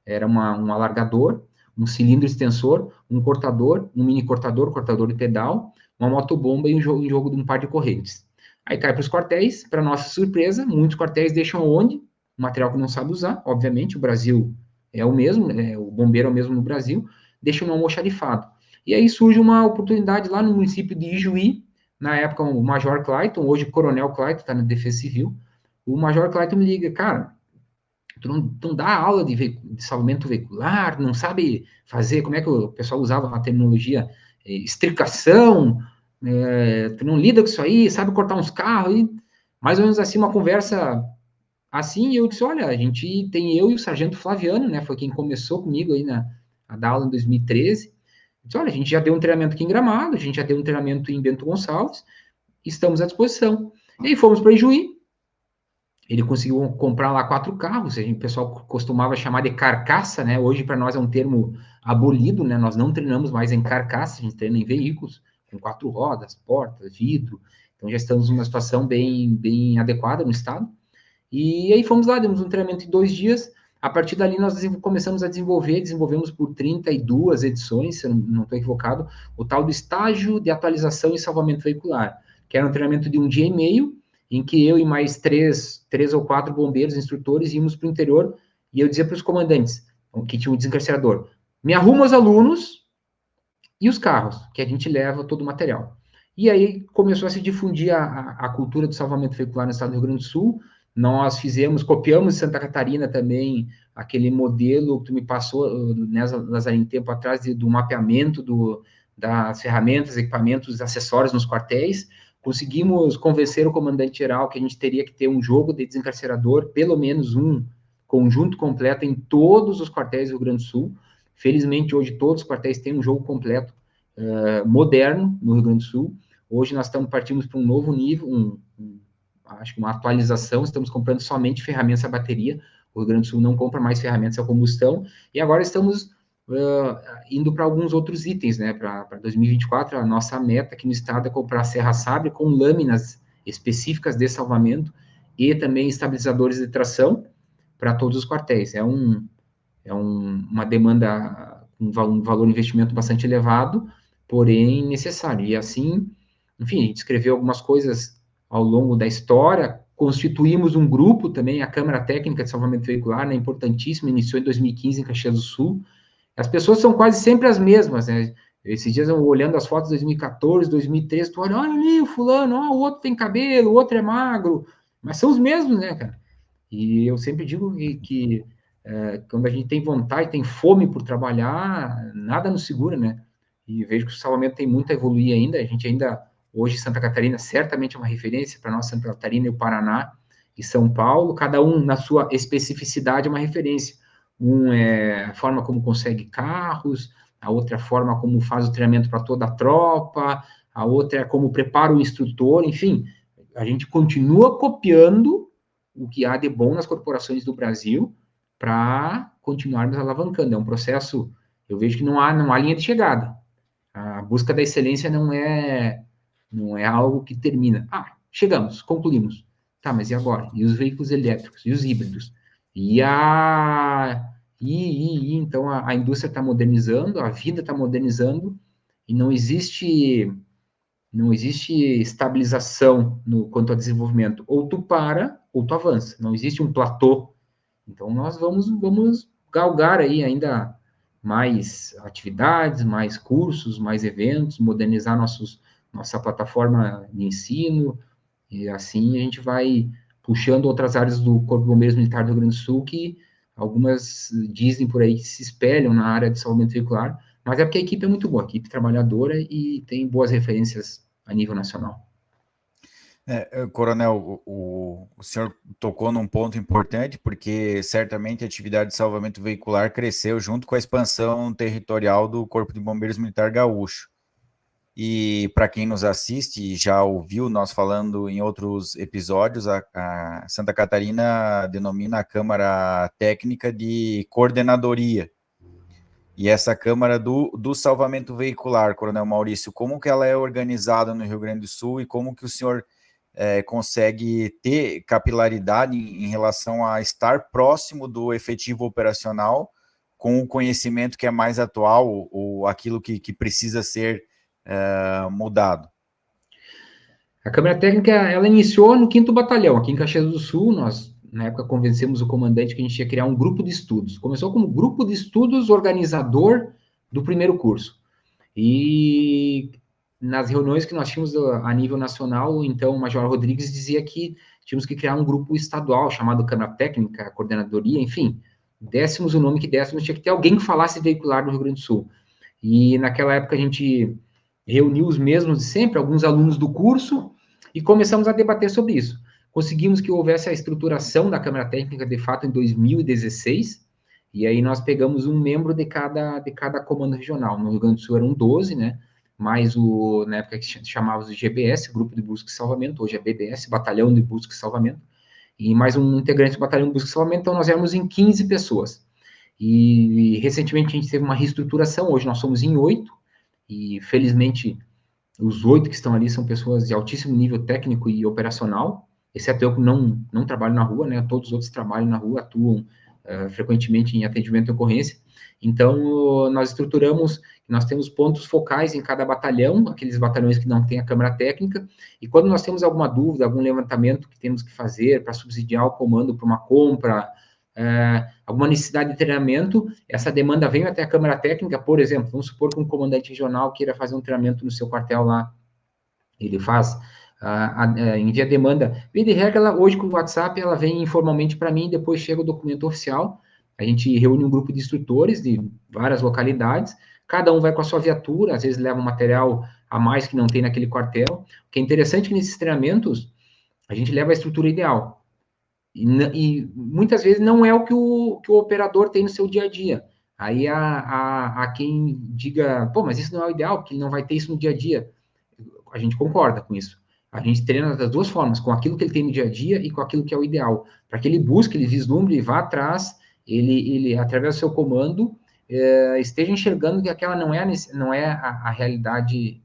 Era um alargador, um cilindro extensor, um cortador, um mini cortador, cortador de pedal, uma motobomba e um jogo de um par de correntes. Aí cai para os quartéis, para nossa surpresa, muitos quartéis deixam onde? Um material que não sabe usar, obviamente, o Brasil é o mesmo, o bombeiro é o mesmo no Brasil, deixam no almoxarifado. E aí surge uma oportunidade lá no município de Ijuí, na época o Major Clayton, hoje o Coronel Clayton, está na Defesa Civil, o Major Clayton me liga, cara, tu não dá aula de salvamento veicular, não sabe fazer, como é que o pessoal usava a terminologia, estricação, tu não lida com isso aí, sabe cortar uns carros, e mais ou menos assim, uma conversa assim, e eu disse, olha, a gente tem eu e o Sargento Flaviano, né, foi quem começou comigo aí a dar aula em 2013, eu disse, olha, a gente já deu um treinamento aqui em Gramado, a gente já deu um treinamento em Bento Gonçalves, estamos à disposição. E aí fomos para Ijuí, ele conseguiu comprar lá 4 carros, o pessoal costumava chamar de carcaça, né? Hoje para nós é um termo abolido, né? Nós não treinamos mais em carcaça, a gente treina em veículos, com 4 rodas, portas, vidro. Então já estamos numa situação bem adequada no estado. E aí fomos lá, demos um treinamento em 2 dias. A partir dali nós começamos a desenvolvemos por 32 edições, se eu não estou equivocado, o tal do estágio de atualização e salvamento veicular, que era um treinamento de 1 dia e meio, em que eu e mais três ou 4 bombeiros, instrutores, íamos para o interior, e eu dizia para os comandantes, que tinha um desencarcerador, me arruma os alunos e os carros, que a gente leva todo o material. E aí começou a se difundir a cultura do salvamento veicular no estado do Rio Grande do Sul. Nós copiamos em Santa Catarina também aquele modelo que tu me passou, Nazarim, tempo atrás, do mapeamento das ferramentas, equipamentos, acessórios nos quartéis. Conseguimos convencer o comandante-geral que a gente teria que ter um jogo de desencarcerador, pelo menos um conjunto completo em todos os quartéis do Rio Grande do Sul. Felizmente, hoje, todos os quartéis têm um jogo completo moderno no Rio Grande do Sul. Hoje nós partimos para um novo nível, acho que uma atualização, estamos comprando somente ferramentas a bateria, o Rio Grande do Sul não compra mais ferramentas a combustão, e agora estamos indo para alguns outros itens, né, para 2024, a nossa meta aqui no estado é comprar Serra Sabre com lâminas específicas de salvamento e também estabilizadores de tração para todos os quartéis. Uma demanda, um valor de investimento bastante elevado, porém necessário. E assim, enfim, a gente escreveu algumas coisas ao longo da história, constituímos um grupo também, a Câmara Técnica de Salvamento Veicular, né, importantíssima, iniciou em 2015 em Caxias do Sul. As pessoas são quase sempre as mesmas, né? Esses dias eu olhando as fotos de 2014, 2013, tu olha ali o fulano, o outro tem cabelo, o outro é magro, mas são os mesmos, né, cara? E eu sempre digo que quando a gente tem vontade, tem fome por trabalhar, nada nos segura, né? E vejo que o salvamento tem muito a evoluir ainda. A gente ainda, hoje, Santa Catarina certamente é uma referência para nós, Santa Catarina e o Paraná e São Paulo, cada um na sua especificidade é uma referência. Um é a forma como consegue carros, a outra é a forma como faz o treinamento para toda a tropa, a outra é como prepara o instrutor, enfim, a gente continua copiando o que há de bom nas corporações do Brasil para continuarmos alavancando. É um processo, eu vejo que não há linha de chegada. A busca da excelência não é algo que termina. Chegamos, concluímos. Tá, mas e agora? E os veículos elétricos? E os híbridos? Então a indústria está modernizando, a vida está modernizando, e não existe estabilização quanto ao desenvolvimento. Ou tu para, ou tu avança. Não existe um platô. Então, nós vamos galgar aí ainda mais atividades, mais cursos, mais eventos, modernizar nossa plataforma de ensino, e assim a gente vai puxando outras áreas do Corpo de Bombeiros Militar do Rio Grande do Sul, que algumas dizem por aí que se espelham na área de salvamento veicular, mas é porque a equipe é muito boa, a equipe trabalhadora e tem boas referências a nível nacional. Coronel, o senhor tocou num ponto importante, porque certamente a atividade de salvamento veicular cresceu junto com a expansão territorial do Corpo de Bombeiros Militar Gaúcho. E para quem nos assiste e já ouviu nós falando em outros episódios, a Santa Catarina denomina a Câmara Técnica de Coordenadoria. E essa Câmara do Salvamento Veicular, Coronel Maurício, como que ela é organizada no Rio Grande do Sul e como que o senhor consegue ter capilaridade em relação a estar próximo do efetivo operacional com o conhecimento que é mais atual ou aquilo que precisa ser mudado? A Câmara Técnica, ela iniciou no 5º Batalhão, aqui em Caxias do Sul. Nós, na época, convencemos o comandante que a gente ia criar um grupo de estudos. Começou como grupo de estudos organizador do primeiro curso. E nas reuniões que nós tínhamos a nível nacional, então, o Major Rodrigues dizia que tínhamos que criar um grupo estadual, chamado Câmara Técnica, Coordenadoria, enfim, dessemos o nome que dessemos, tinha que ter alguém que falasse veicular no Rio Grande do Sul. E naquela época a gente reuniu os mesmos de sempre, alguns alunos do curso, e começamos a debater sobre isso. Conseguimos que houvesse a estruturação da Câmara Técnica, de fato, em 2016, e aí nós pegamos um membro de cada comando regional. No Rio Grande do Sul eram 12, né? Mais na época que chamava de GBS, Grupo de Busca e Salvamento, hoje é BBS, Batalhão de Busca e Salvamento, e mais um integrante do Batalhão de Busca e Salvamento, então nós éramos em 15 pessoas. E recentemente a gente teve uma reestruturação, hoje nós somos em 8, e felizmente os 8 que estão ali são pessoas de altíssimo nível técnico e operacional, exceto eu que não trabalho na rua, né? Todos os outros trabalham na rua, atuam frequentemente em atendimento de ocorrência. Então, nós estruturamos, nós temos pontos focais em cada batalhão, aqueles batalhões que não têm a Câmara Técnica, e quando nós temos alguma dúvida, algum levantamento que temos que fazer para subsidiar o comando para uma compra, alguma necessidade de treinamento, essa demanda vem até a Câmara Técnica. Por exemplo, vamos supor que um comandante regional queira fazer um treinamento no seu quartel lá, ele faz, envia demanda, via de regra, hoje com o WhatsApp, ela vem informalmente para mim, depois chega o documento oficial, a gente reúne um grupo de instrutores de várias localidades, cada um vai com a sua viatura, às vezes leva um material a mais que não tem naquele quartel. O que é interessante é que nesses treinamentos, a gente leva a estrutura ideal, e muitas vezes não é o que o operador tem no seu dia a dia. Aí há quem diga, pô, mas isso não é o ideal, porque ele não vai ter isso no dia a dia. A gente concorda com isso. A gente treina das duas formas, com aquilo que ele tem no dia a dia e com aquilo que é o ideal. Para que ele busque, ele vislumbre, ele vá atrás, ele através do seu comando, esteja enxergando que aquela não é a realidade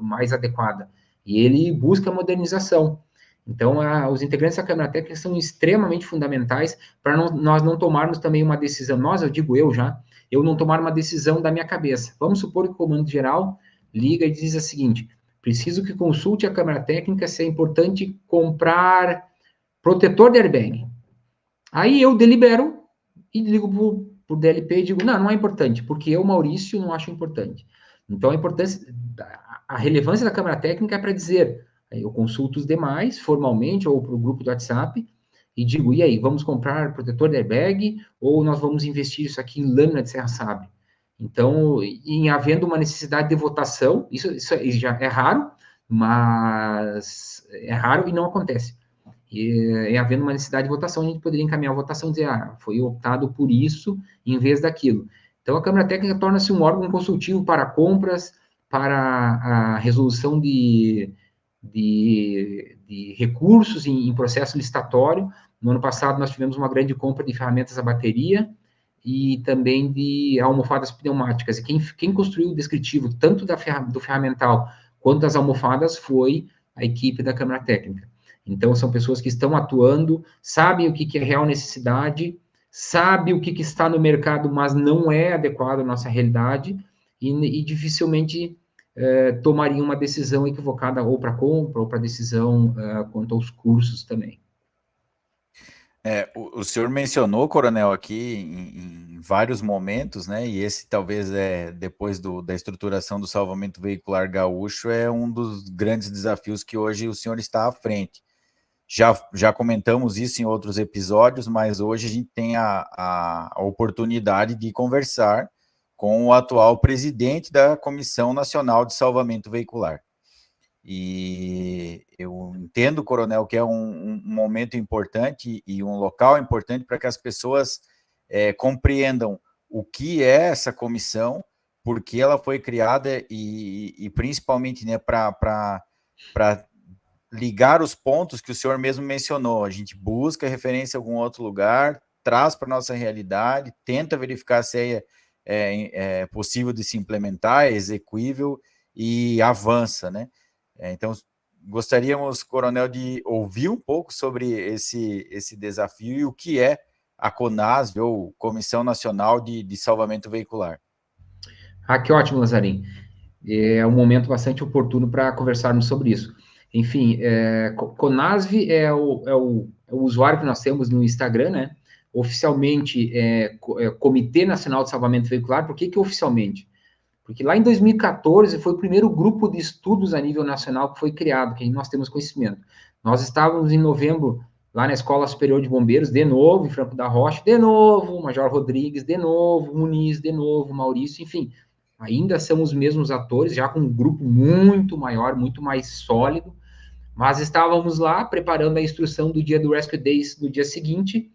mais adequada. E ele busca a modernização. Então, os integrantes da Câmara Técnica são extremamente fundamentais para nós não tomarmos também uma decisão. Eu digo eu não tomar uma decisão da minha cabeça. Vamos supor que o comando geral liga e diz o seguinte: preciso que consulte a Câmara Técnica se é importante comprar protetor de airbag. Aí eu delibero e ligo para o DLP e digo, não é importante, porque eu, Maurício, não acho importante. Então, a relevância da Câmara Técnica é para dizer, eu consulto os demais, formalmente, ou para o grupo do WhatsApp, e digo, e aí, vamos comprar protetor de airbag, ou nós vamos investir isso aqui em lâmina de serra-sabe? Então, em havendo uma necessidade de votação, isso já é raro, mas é raro e não acontece. E havendo uma necessidade de votação, a gente poderia encaminhar a votação e dizer, foi optado por isso em vez daquilo. Então, a Câmara Técnica torna-se um órgão consultivo para compras, para a resolução de recursos em processo licitatório. No ano passado, nós tivemos uma grande compra de ferramentas a bateria e também de almofadas pneumáticas. E quem construiu o descritivo, tanto do ferramental quanto das almofadas, foi a equipe da Câmara Técnica. Então, são pessoas que estão atuando, sabem o que é real necessidade, sabem o que está no mercado, mas não é adequado à nossa realidade, e dificilmente tomariam uma decisão equivocada ou para compra, ou para decisão quanto aos cursos também. O senhor mencionou, Coronel, aqui em vários momentos, né? E esse talvez depois da estruturação do salvamento veicular gaúcho, é um dos grandes desafios que hoje o senhor está à frente. Já comentamos isso em outros episódios, mas hoje a gente tem a oportunidade de conversar com o atual presidente da Comissão Nacional de Salvamento Veicular. E eu entendo, Coronel, que é um momento importante e um local importante para que as pessoas compreendam o que é essa comissão, por que ela foi criada e principalmente, né, para ligar os pontos que o senhor mesmo mencionou. A gente busca referência em algum outro lugar, traz para a nossa realidade, tenta verificar se é possível de se implementar, é execuível e avança, né? Então, gostaríamos, Coronel, de ouvir um pouco sobre esse desafio e o que é a CONASV, ou Comissão Nacional de Salvamento Veicular. Que ótimo, Lazarim. É um momento bastante oportuno para conversarmos sobre isso. Enfim, CONASV é o usuário que nós temos no Instagram, né? Oficialmente Comitê Nacional de Salvamento Veicular. Por que oficialmente? Porque lá em 2014 foi o primeiro grupo de estudos a nível nacional que foi criado, que nós temos conhecimento. Nós estávamos em novembro lá na Escola Superior de Bombeiros, de novo, em Franco da Rocha, de novo, Major Rodrigues, de novo, Muniz, de novo, Maurício, enfim. Ainda são os mesmos atores, já com um grupo muito maior, muito mais sólido, mas estávamos lá preparando a instrução do dia do Rescue Days do dia seguinte,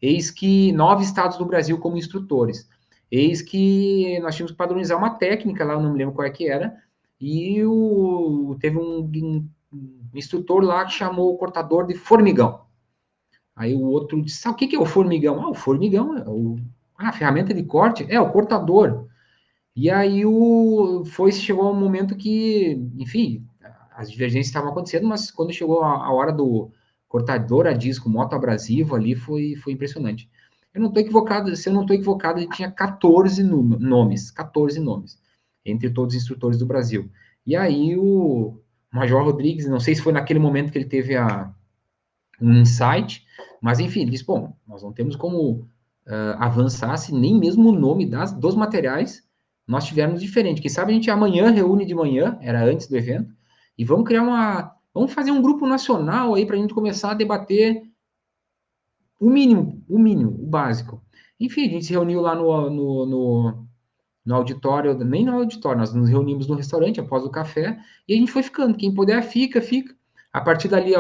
eis que 9 estados do Brasil como instrutores. Eis que nós tínhamos que padronizar uma técnica lá, eu não me lembro qual é que era, e teve um instrutor lá que chamou o cortador de formigão. Aí o outro disse, sabe o que é o formigão? O formigão é a ferramenta de corte, o cortador. E aí chegou um momento que, enfim, as divergências estavam acontecendo, mas quando chegou a hora do cortador a disco motoabrasivo ali, foi impressionante. Eu não estou equivocado, se eu não estou equivocado, ele tinha 14 nomes, entre todos os instrutores do Brasil. E aí o Major Rodrigues, não sei se foi naquele momento que ele teve um insight, mas enfim, ele disse, bom, nós não temos como avançar se nem mesmo o nome dos materiais nós tivermos diferente. Quem sabe a gente amanhã reúne de manhã, era antes do evento, e vamos vamos fazer um grupo nacional aí para a gente começar a debater o mínimo, o básico. Enfim, a gente se reuniu lá no auditório, nem no auditório, nós nos reunimos no restaurante após o café, e a gente foi ficando. Quem puder, fica. A partir dali,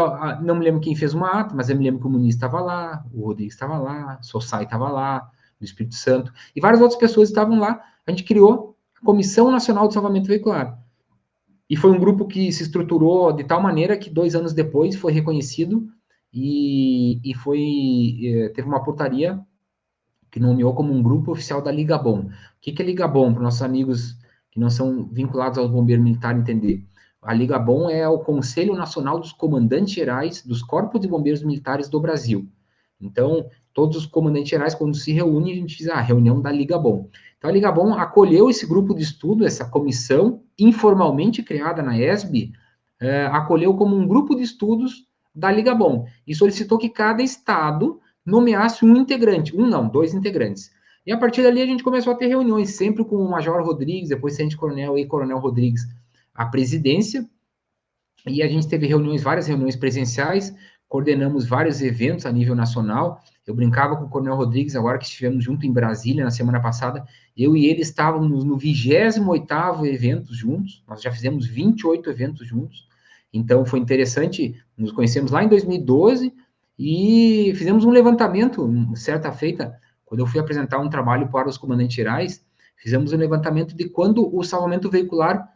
não me lembro quem fez uma ata, mas eu me lembro que o Muniz estava lá, o Rodrigues estava lá, o Sossai estava lá, o Espírito Santo, e várias outras pessoas estavam lá. A gente criou a Comissão Nacional de Salvamento Veicular. E foi um grupo que se estruturou de tal maneira que 2 anos depois foi reconhecido e teve uma portaria que nomeou como um grupo oficial da Liga Bom. O que é Liga Bom, para nossos amigos que não são vinculados ao bombeiro militar entender? A Liga Bom é o Conselho Nacional dos Comandantes Gerais dos Corpos de Bombeiros Militares do Brasil. Então, todos os comandantes gerais, quando se reúnem, a gente diz, reunião da Liga Bom. Então, a Liga Bom acolheu esse grupo de estudo, essa comissão, informalmente criada na ESB, acolheu como um grupo de estudos da Liga Bom, e solicitou que cada estado nomeasse um integrante, 2 integrantes. E a partir dali a gente começou a ter reuniões, sempre com o Major Rodrigues, depois Tenente-Coronel e Coronel Rodrigues, a presidência, e a gente teve várias reuniões presenciais, coordenamos vários eventos a nível nacional. Eu brincava com o Coronel Rodrigues, agora que estivemos junto em Brasília na semana passada, eu e ele estávamos no 28º evento juntos, nós já fizemos 28 eventos juntos, então foi interessante, nos conhecemos lá em 2012, e fizemos um levantamento, certa feita, quando eu fui apresentar um trabalho para os comandantes gerais, fizemos um levantamento de quando o salvamento veicular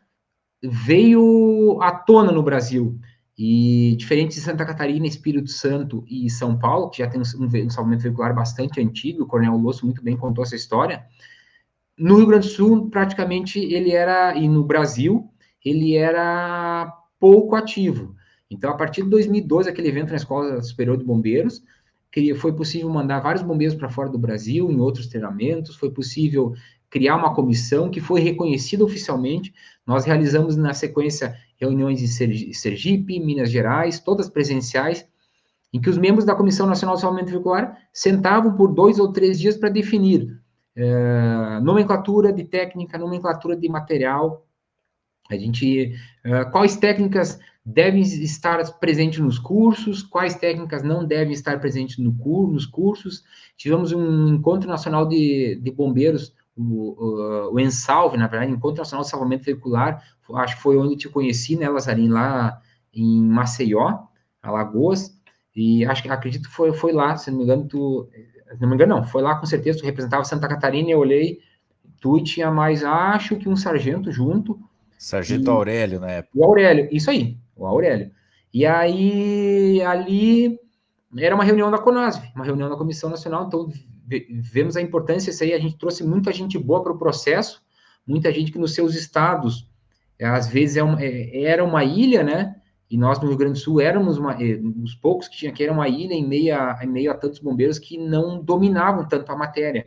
veio à tona no Brasil. E diferente de Santa Catarina, Espírito Santo e São Paulo, que já tem um salvamento veicular bastante antigo, o Coronel Losso muito bem contou essa história, no Rio Grande do Sul, praticamente, e no Brasil, ele era pouco ativo. Então, a partir de 2012, aquele evento na Escola Superior de Bombeiros, que foi possível mandar vários bombeiros para fora do Brasil, em outros treinamentos, foi possível criar uma comissão que foi reconhecida oficialmente. Nós realizamos, na sequência, reuniões em Sergipe, Minas Gerais, todas presenciais, em que os membros da Comissão Nacional de Salvamento Veicular sentavam por 2 ou 3 dias para definir nomenclatura de técnica, nomenclatura de material, quais técnicas devem estar presentes nos cursos, quais técnicas não devem estar presentes nos cursos. Tivemos um encontro nacional de bombeiros, o ENSALVE, na verdade, Encontro Nacional de Salvamento Veicular, acho que foi onde te conheci, né, Lazarim, lá em Maceió, Alagoas, e acredito que foi lá, se não me engano, não, foi lá com certeza, tu representava Santa Catarina, eu olhei, tu e tinha mais, acho que um sargento junto. Sargento Aurélio, na época. O Aurélio, isso aí, o Aurélio. E aí, ali, era uma reunião da CONASV, uma reunião da Comissão Nacional, então vemos a importância disso aí, a gente trouxe muita gente boa para o processo, muita gente que nos seus estados, às vezes era uma ilha, né? E nós no Rio Grande do Sul éramos os poucos que tinha que era uma ilha em meio a tantos bombeiros que não dominavam tanto a matéria.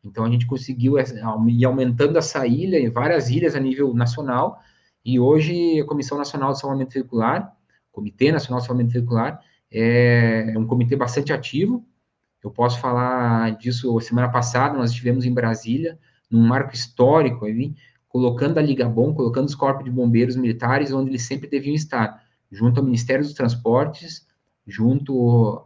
Então a gente conseguiu ir aumentando essa ilha em várias ilhas a nível nacional, e hoje a Comissão Nacional de Salvamento Veicular, Comitê Nacional de Salvamento Veicular, é um comitê bastante ativo. Eu posso falar disso, semana passada nós estivemos em Brasília, num marco histórico ali, colocando a Ligabom, colocando os corpos de bombeiros militares onde eles sempre deviam estar, junto ao Ministério dos Transportes, junto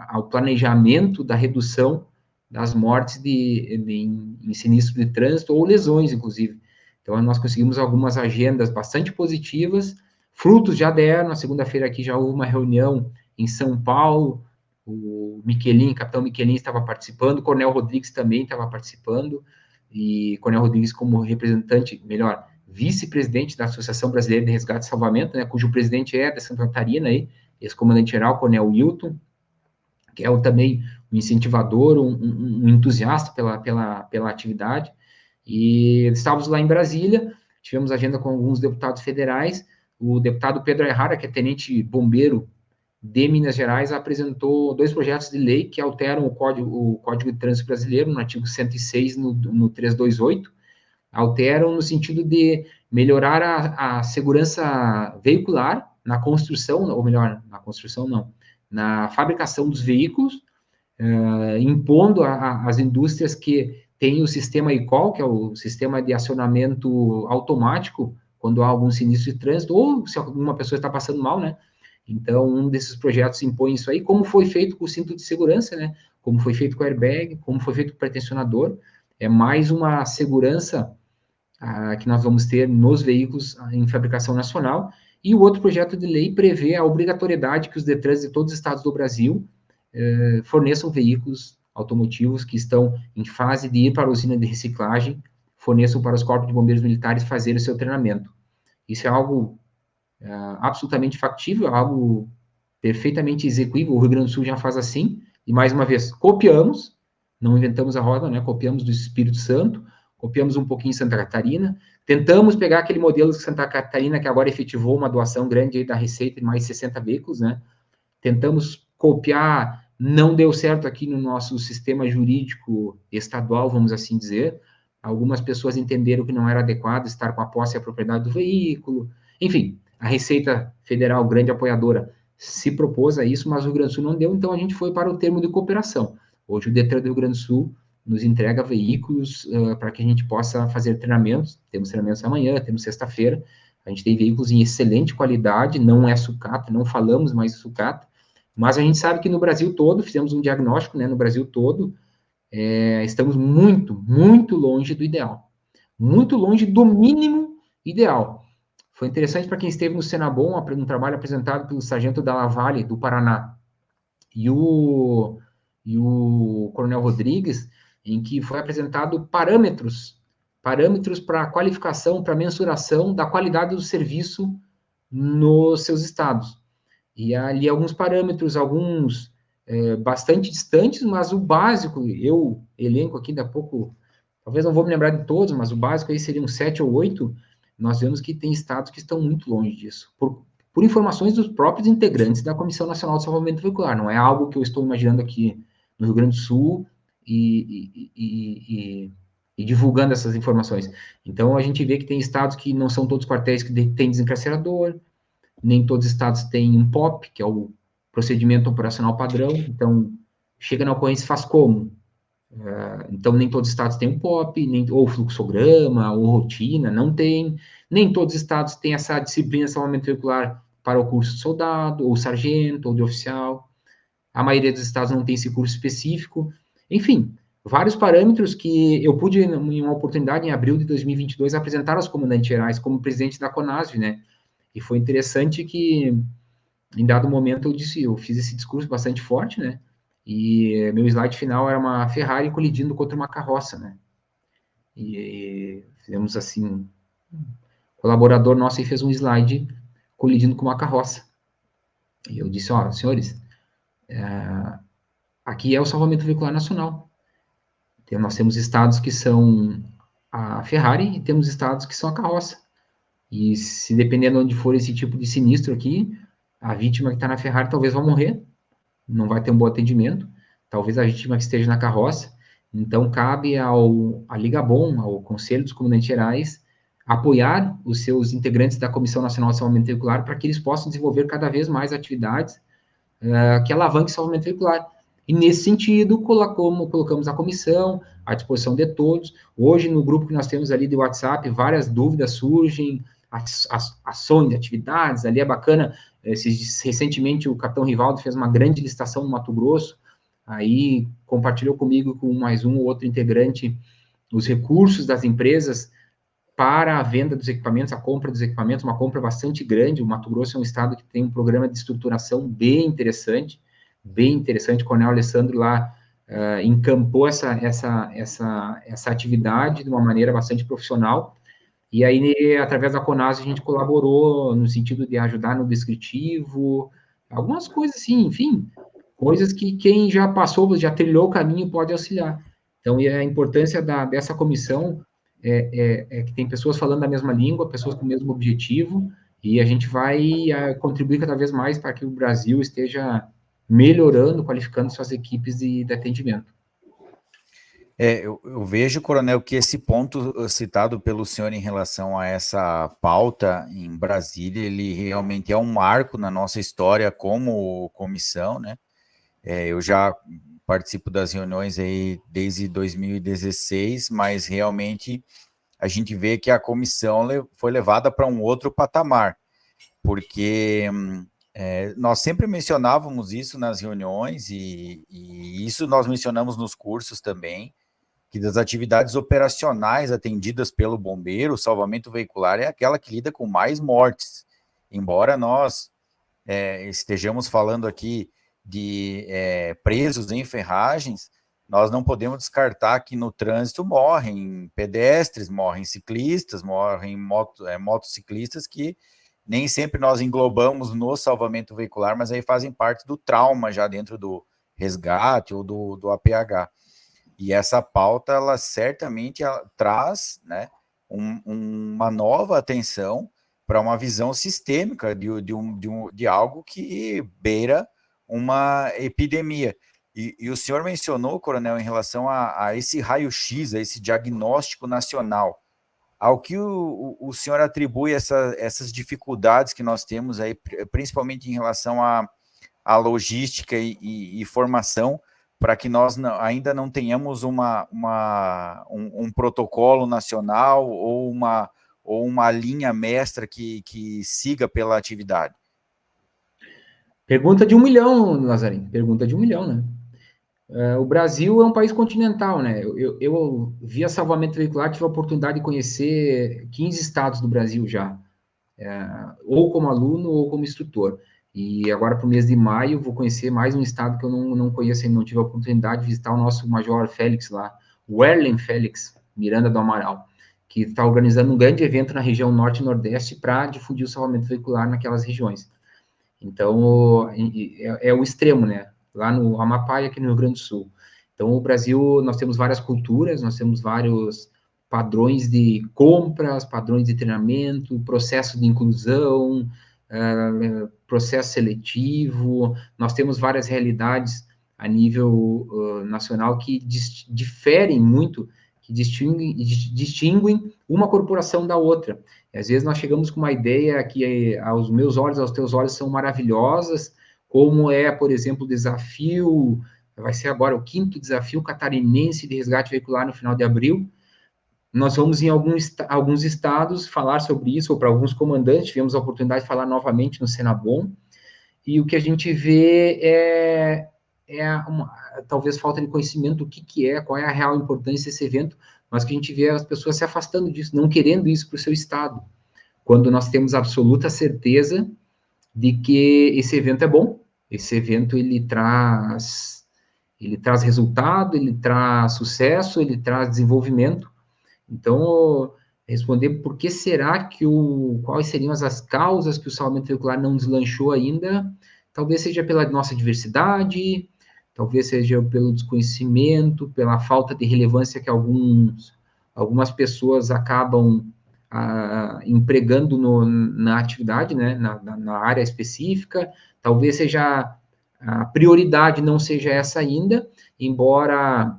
ao planejamento da redução das mortes em sinistro de trânsito ou lesões, inclusive. Então, nós conseguimos algumas agendas bastante positivas, frutos já deram, na segunda-feira aqui já houve uma reunião em São Paulo, o Miquelin, capitão Miquelin estava participando, o Coronel Rodrigues também estava participando, e Coronel Rodrigues como representante, melhor, vice-presidente da Associação Brasileira de Resgate e Salvamento, né, cujo presidente é da Santa Catarina, aí, ex-comandante-geral, Coronel Wilton, que é também um incentivador, um entusiasta pela atividade, e estávamos lá em Brasília, tivemos agenda com alguns deputados federais, o deputado Pedro Errara, que é tenente bombeiro de Minas Gerais, apresentou 2 projetos de lei que alteram o Código de Trânsito Brasileiro, no artigo 106, no 328, alteram no sentido de melhorar a segurança veicular na construção, ou melhor, na construção não, na fabricação dos veículos, impondo às indústrias que têm o sistema eCall, que é o sistema de acionamento automático, quando há algum sinistro de trânsito, ou se alguma pessoa está passando mal, né? Então, um desses projetos impõe isso aí, como foi feito com o cinto de segurança, né? Como foi feito com o airbag, como foi feito com o pretensionador. É mais uma segurança que nós vamos ter nos veículos em fabricação nacional. E o outro projeto de lei prevê a obrigatoriedade que os Detrans de todos os estados do Brasil forneçam veículos automotivos que estão em fase de ir para a usina de reciclagem, forneçam para os corpos de bombeiros militares fazerem o seu treinamento. Isso é algo absolutamente factível, algo perfeitamente execuível. O Rio Grande do Sul já faz assim, e mais uma vez, copiamos, não inventamos a roda, né? Copiamos do Espírito Santo, copiamos um pouquinho em Santa Catarina, tentamos pegar aquele modelo de Santa Catarina, que agora efetivou uma doação grande aí da Receita de mais 60 veículos, né? Tentamos copiar, não deu certo aqui no nosso sistema jurídico estadual, vamos assim dizer. Algumas pessoas entenderam que não era adequado estar com a posse e a propriedade do veículo. Enfim, a Receita Federal, grande apoiadora, se propôs a isso, mas o Rio Grande do Sul não deu, então a gente foi para o termo de cooperação. Hoje o Detran do Rio Grande do Sul nos entrega veículos para que a gente possa fazer treinamentos. Temos treinamentos amanhã, temos sexta-feira. A gente tem veículos em excelente qualidade, não é sucata, não falamos mais de sucata, mas a gente sabe que no Brasil todo, fizemos um diagnóstico, né, no Brasil todo, estamos muito, muito longe do ideal. Muito longe do mínimo ideal. Foi interessante para quem esteve no Senabom, um trabalho apresentado pelo sargento Dalla Valle, do Paraná, e o Coronel Rodrigues, em que foi apresentado parâmetros para qualificação, para mensuração da qualidade do serviço nos seus estados. E ali alguns parâmetros, alguns bastante distantes, mas o básico, eu elenco aqui daqui a pouco, talvez não vou me lembrar de todos, mas o básico aí seriam 7 ou 8, nós vemos que tem estados que estão muito longe disso, por informações dos próprios integrantes da Comissão Nacional de Salvamento Veicular, não é algo que eu estou imaginando aqui no Rio Grande do Sul e divulgando essas informações. Então, a gente vê que tem estados que não são todos quartéis que têm desencarcerador, nem todos os estados têm um POP, que é o procedimento operacional padrão, então, chega na ocorrência e faz como? Então, nem todos os estados têm um POP, ou fluxograma, ou rotina, não tem. Nem todos os estados têm essa disciplina de salvamento veicular para o curso de soldado, ou sargento, ou de oficial. A maioria dos estados não tem esse curso específico. Enfim, vários parâmetros que eu pude, em uma oportunidade, em abril de 2022, apresentar aos comandantes gerais como presidente da CONASV, né? E foi interessante que, em dado momento, eu fiz esse discurso bastante forte, né? E meu slide final era uma Ferrari colidindo contra uma carroça, né? E fizemos assim, um colaborador nosso aí fez um slide colidindo com uma carroça. E eu disse, ó, senhores, aqui é o salvamento veicular nacional. Nós temos estados que são a Ferrari e temos estados que são a carroça. E se dependendo de onde for esse tipo de sinistro aqui, a vítima que está na Ferrari talvez vá morrer, não vai ter um bom atendimento, talvez a vítima que esteja na carroça. Então, cabe à Liga Bom, ao Conselho dos Comandantes Gerais, apoiar os seus integrantes da Comissão Nacional de Salvamento Veicular para que eles possam desenvolver cada vez mais atividades que alavanquem o salvamento veicular. E, nesse sentido, colocamos a comissão à disposição de todos. Hoje, no grupo que nós temos ali de WhatsApp, várias dúvidas surgem, ações, atividades, ali é bacana. Recentemente, o capitão Rivaldo fez uma grande licitação no Mato Grosso, aí compartilhou comigo, com mais um ou outro integrante, os recursos das empresas para a venda dos equipamentos, a compra dos equipamentos, uma compra bastante grande. O Mato Grosso é um estado que tem um programa de estruturação bem interessante. O Coronel Alessandro lá encampou essa atividade de uma maneira bastante profissional. E aí, através da CONASV, a gente colaborou no sentido de ajudar no descritivo, algumas coisas assim, enfim, coisas que quem já passou, já trilhou o caminho pode auxiliar. Então, e a importância dessa comissão é que tem pessoas falando a mesma língua, pessoas com o mesmo objetivo, e a gente vai contribuir cada vez mais para que o Brasil esteja melhorando, qualificando suas equipes de atendimento. Eu vejo, Coronel, que esse ponto citado pelo senhor em relação a essa pauta em Brasília, ele realmente é um marco na nossa história como comissão, né? Eu já participo das reuniões aí desde 2016, mas realmente a gente vê que a comissão foi levada para um outro patamar, porque nós sempre mencionávamos isso nas reuniões e isso nós mencionamos nos cursos também, que das atividades operacionais atendidas pelo bombeiro, o salvamento veicular é aquela que lida com mais mortes. Embora nós estejamos falando aqui de presos em ferragens, nós não podemos descartar que no trânsito morrem pedestres, morrem ciclistas, morrem motociclistas, que nem sempre nós englobamos no salvamento veicular, mas aí fazem parte do trauma já dentro do resgate ou do APH. E essa pauta, ela certamente traz, né, uma nova atenção para uma visão sistêmica de algo que beira uma epidemia. E o senhor mencionou, Coronel, em relação a esse raio-x, a esse diagnóstico nacional. Ao que o senhor atribui essas dificuldades que nós temos aí, principalmente em relação à logística e formação, para que nós ainda não tenhamos um protocolo nacional ou uma linha mestra que siga pela atividade? Pergunta de 1 milhão, Lazarino. Pergunta de 1 milhão, né? O Brasil é um país continental, né? Eu via salvamento veicular, tive a oportunidade de conhecer 15 estados do Brasil já, ou como aluno ou como instrutor. E agora, para o mês de maio, vou conhecer mais um estado que eu não conheço ainda, não tive a oportunidade de visitar o nosso Major Félix lá, o Erlen Félix, Miranda do Amaral, que está organizando um grande evento na região norte e nordeste para difundir o salvamento veicular naquelas regiões. Então, é o extremo, né? Lá no Amapá e aqui no Rio Grande do Sul. Então, o Brasil, nós temos várias culturas, nós temos vários padrões de compras, padrões de treinamento, processo de inclusão, processo seletivo, nós temos várias realidades a nível nacional que diferem muito, que distinguem uma corporação da outra. E, às vezes nós chegamos com uma ideia que aos meus olhos, aos teus olhos são maravilhosas, como por exemplo, o desafio, vai ser agora o 5º desafio catarinense de resgate veicular no final de abril, nós vamos em alguns estados falar sobre isso, ou para alguns comandantes, tivemos a oportunidade de falar novamente no Senabom, e o que a gente vê talvez falta de conhecimento do que é, qual é a real importância desse evento, mas que a gente vê as pessoas se afastando disso, não querendo isso para o seu estado, quando nós temos absoluta certeza de que esse evento é bom, esse evento ele traz resultado, ele traz sucesso, ele traz desenvolvimento. Então, responder por que será que quais seriam as causas que o salvamento veicular não deslanchou ainda, talvez seja pela nossa diversidade, talvez seja pelo desconhecimento, pela falta de relevância que algumas pessoas acabam empregando na atividade, né, na área específica, talvez seja a prioridade não seja essa ainda, embora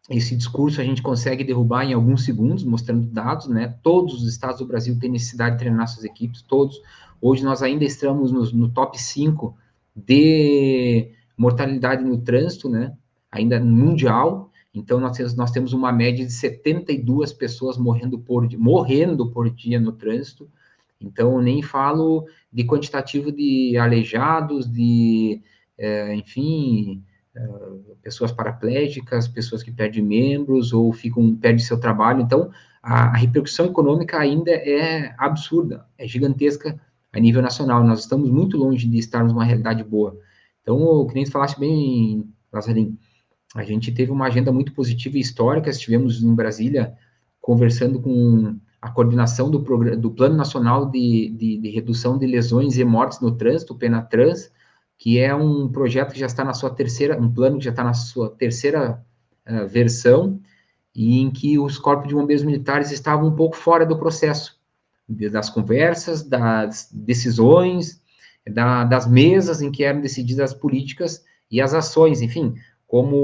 esse discurso a gente consegue derrubar em alguns segundos, mostrando dados, né? Todos os estados do Brasil têm necessidade de treinar suas equipes, todos. Hoje nós ainda estamos no top 5 de mortalidade no trânsito, né? Ainda mundial. Então, nós temos uma média de 72 pessoas morrendo por dia no trânsito. Então, eu nem falo de quantitativo de aleijados, enfim, pessoas paraplégicas, pessoas que perdem membros ou perdem seu trabalho. Então, a repercussão econômica ainda é absurda, é gigantesca a nível nacional. Nós estamos muito longe de estarmos numa realidade boa. Então, o que nem tu falaste bem, Lazarinho, a gente teve uma agenda muito positiva e histórica. Estivemos em Brasília conversando com a coordenação do Plano Nacional de Redução de Lesões e Mortes no Trânsito, o PENATRANS, que é um projeto que já está na sua terceira, um plano que já está na sua terceira versão, e em que os corpos de bombeiros militares estavam um pouco fora do processo, das conversas, das decisões, das mesas em que eram decididas as políticas e as ações, enfim, como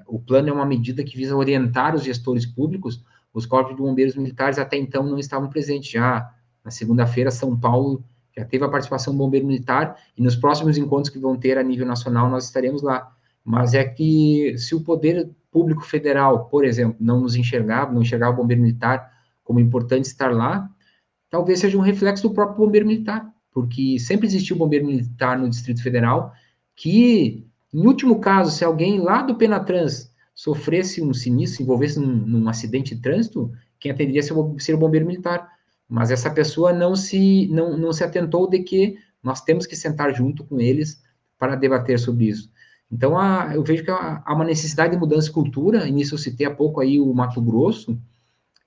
o plano é uma medida que visa orientar os gestores públicos, os corpos de bombeiros militares até então não estavam presentes. Já na segunda-feira, São Paulo já teve a participação do bombeiro militar, e nos próximos encontros que vão ter a nível nacional, nós estaremos lá. Mas é que se o poder público federal, por exemplo, não enxergar o bombeiro militar como importante estar lá, talvez seja um reflexo do próprio bombeiro militar, porque sempre existiu bombeiro militar no Distrito Federal, que, em último caso, se alguém lá do PENATRANS sofresse um sinistro, se envolvesse num acidente de trânsito, quem atenderia seria o bombeiro militar. Mas essa pessoa não se atentou de que nós temos que sentar junto com eles para debater sobre isso. Então, eu vejo que há uma necessidade de mudança de cultura, e nisso eu citei há pouco aí o Mato Grosso,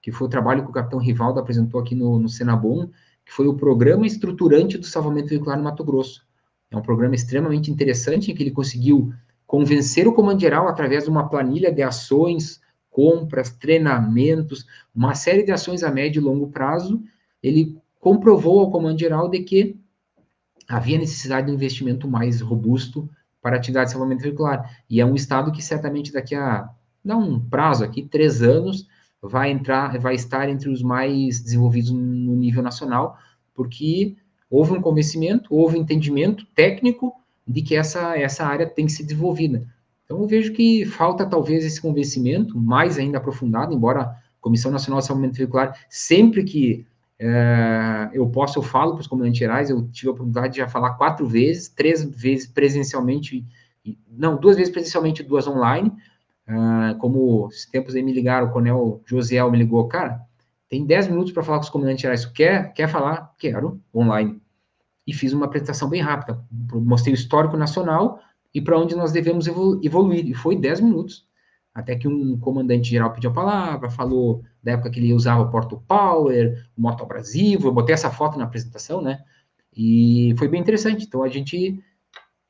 que foi o trabalho que o capitão Rivaldo apresentou aqui no Senabom, que foi o programa estruturante do salvamento veicular no Mato Grosso. É um programa extremamente interessante, em que ele conseguiu convencer o comando-geral através de uma planilha de ações, compras, treinamentos, uma série de ações a médio e longo prazo. Ele comprovou ao comando-geral de que havia necessidade de um investimento mais robusto para a atividade de salvamento veicular. E é um estado que certamente daqui a, dá um prazo aqui, 3 anos, vai estar entre os mais desenvolvidos no nível nacional, porque houve um convencimento, houve um entendimento técnico de que essa área tem que ser desenvolvida. Então, eu vejo que falta, talvez, esse convencimento mais ainda aprofundado, embora a Comissão Nacional de Salvamento Veicular, sempre que eu falo para os comandantes gerais. Eu tive a oportunidade de já falar 4 vezes, 3 vezes presencialmente, 2 vezes presencialmente e 2 online. Como esses tempos aí me ligaram, o coronel Josiel me ligou, cara, tem 10 minutos para falar com os comandantes gerais, tu quer falar? Quero, online. E fiz uma apresentação bem rápida, mostrei o histórico nacional e para onde nós devemos evoluir, e foi 10 minutos, até que um comandante geral pediu a palavra, falou da época que ele usava o Porto Power, o Moto Abrasivo, eu botei essa foto na apresentação, né, e foi bem interessante. Então, a gente,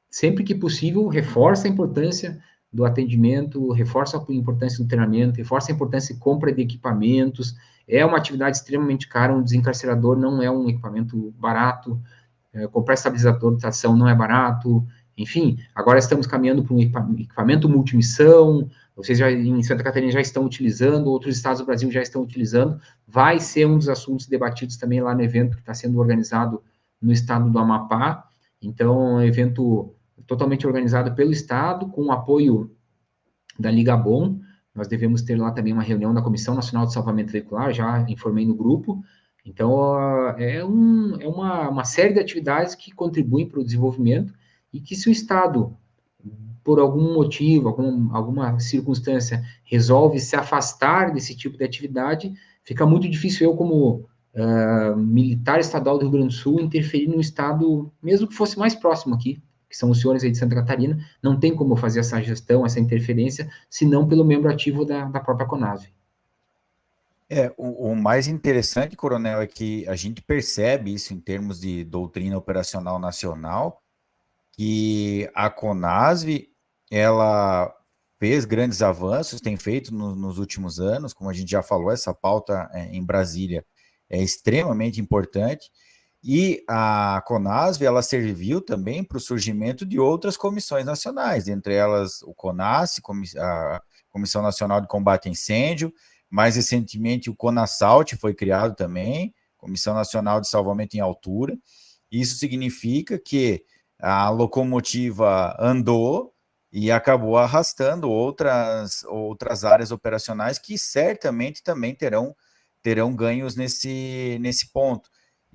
sempre que possível, reforça a importância do atendimento, reforça a importância do treinamento, reforça a importância de compra de equipamentos. É uma atividade extremamente cara, um desencarcerador não é um equipamento barato, comprar estabilizador de tração não é barato, enfim, agora estamos caminhando para um equipamento multimissão, vocês já em Santa Catarina já estão utilizando, outros estados do Brasil já estão utilizando, vai ser um dos assuntos debatidos também lá no evento que está sendo organizado no estado do Amapá. Então, é um evento totalmente organizado pelo estado, com o apoio da Liga Bom, nós devemos ter lá também uma reunião da Comissão Nacional de Salvamento Veicular, já informei no grupo. Então, é uma série de atividades que contribuem para o desenvolvimento e que se o Estado, por algum motivo, alguma circunstância, resolve se afastar desse tipo de atividade, fica muito difícil eu, como militar estadual do Rio Grande do Sul, interferir no Estado, mesmo que fosse mais próximo aqui, que são os senhores aí de Santa Catarina, não tem como fazer essa gestão, essa interferência, senão pelo membro ativo da própria CONASV. O mais interessante, Coronel, é que a gente percebe isso em termos de doutrina operacional nacional, que a CONASV, ela fez grandes avanços, tem feito nos últimos anos, como a gente já falou, essa pauta em Brasília é extremamente importante, e a CONASV, ela serviu também para o surgimento de outras comissões nacionais, entre elas o CONASSE, a Comissão Nacional de Combate a Incêndio, mais recentemente o CONASALT foi criado também, Comissão Nacional de Salvamento em Altura. Isso significa que a locomotiva andou e acabou arrastando outras áreas operacionais que certamente também terão ganhos nesse ponto.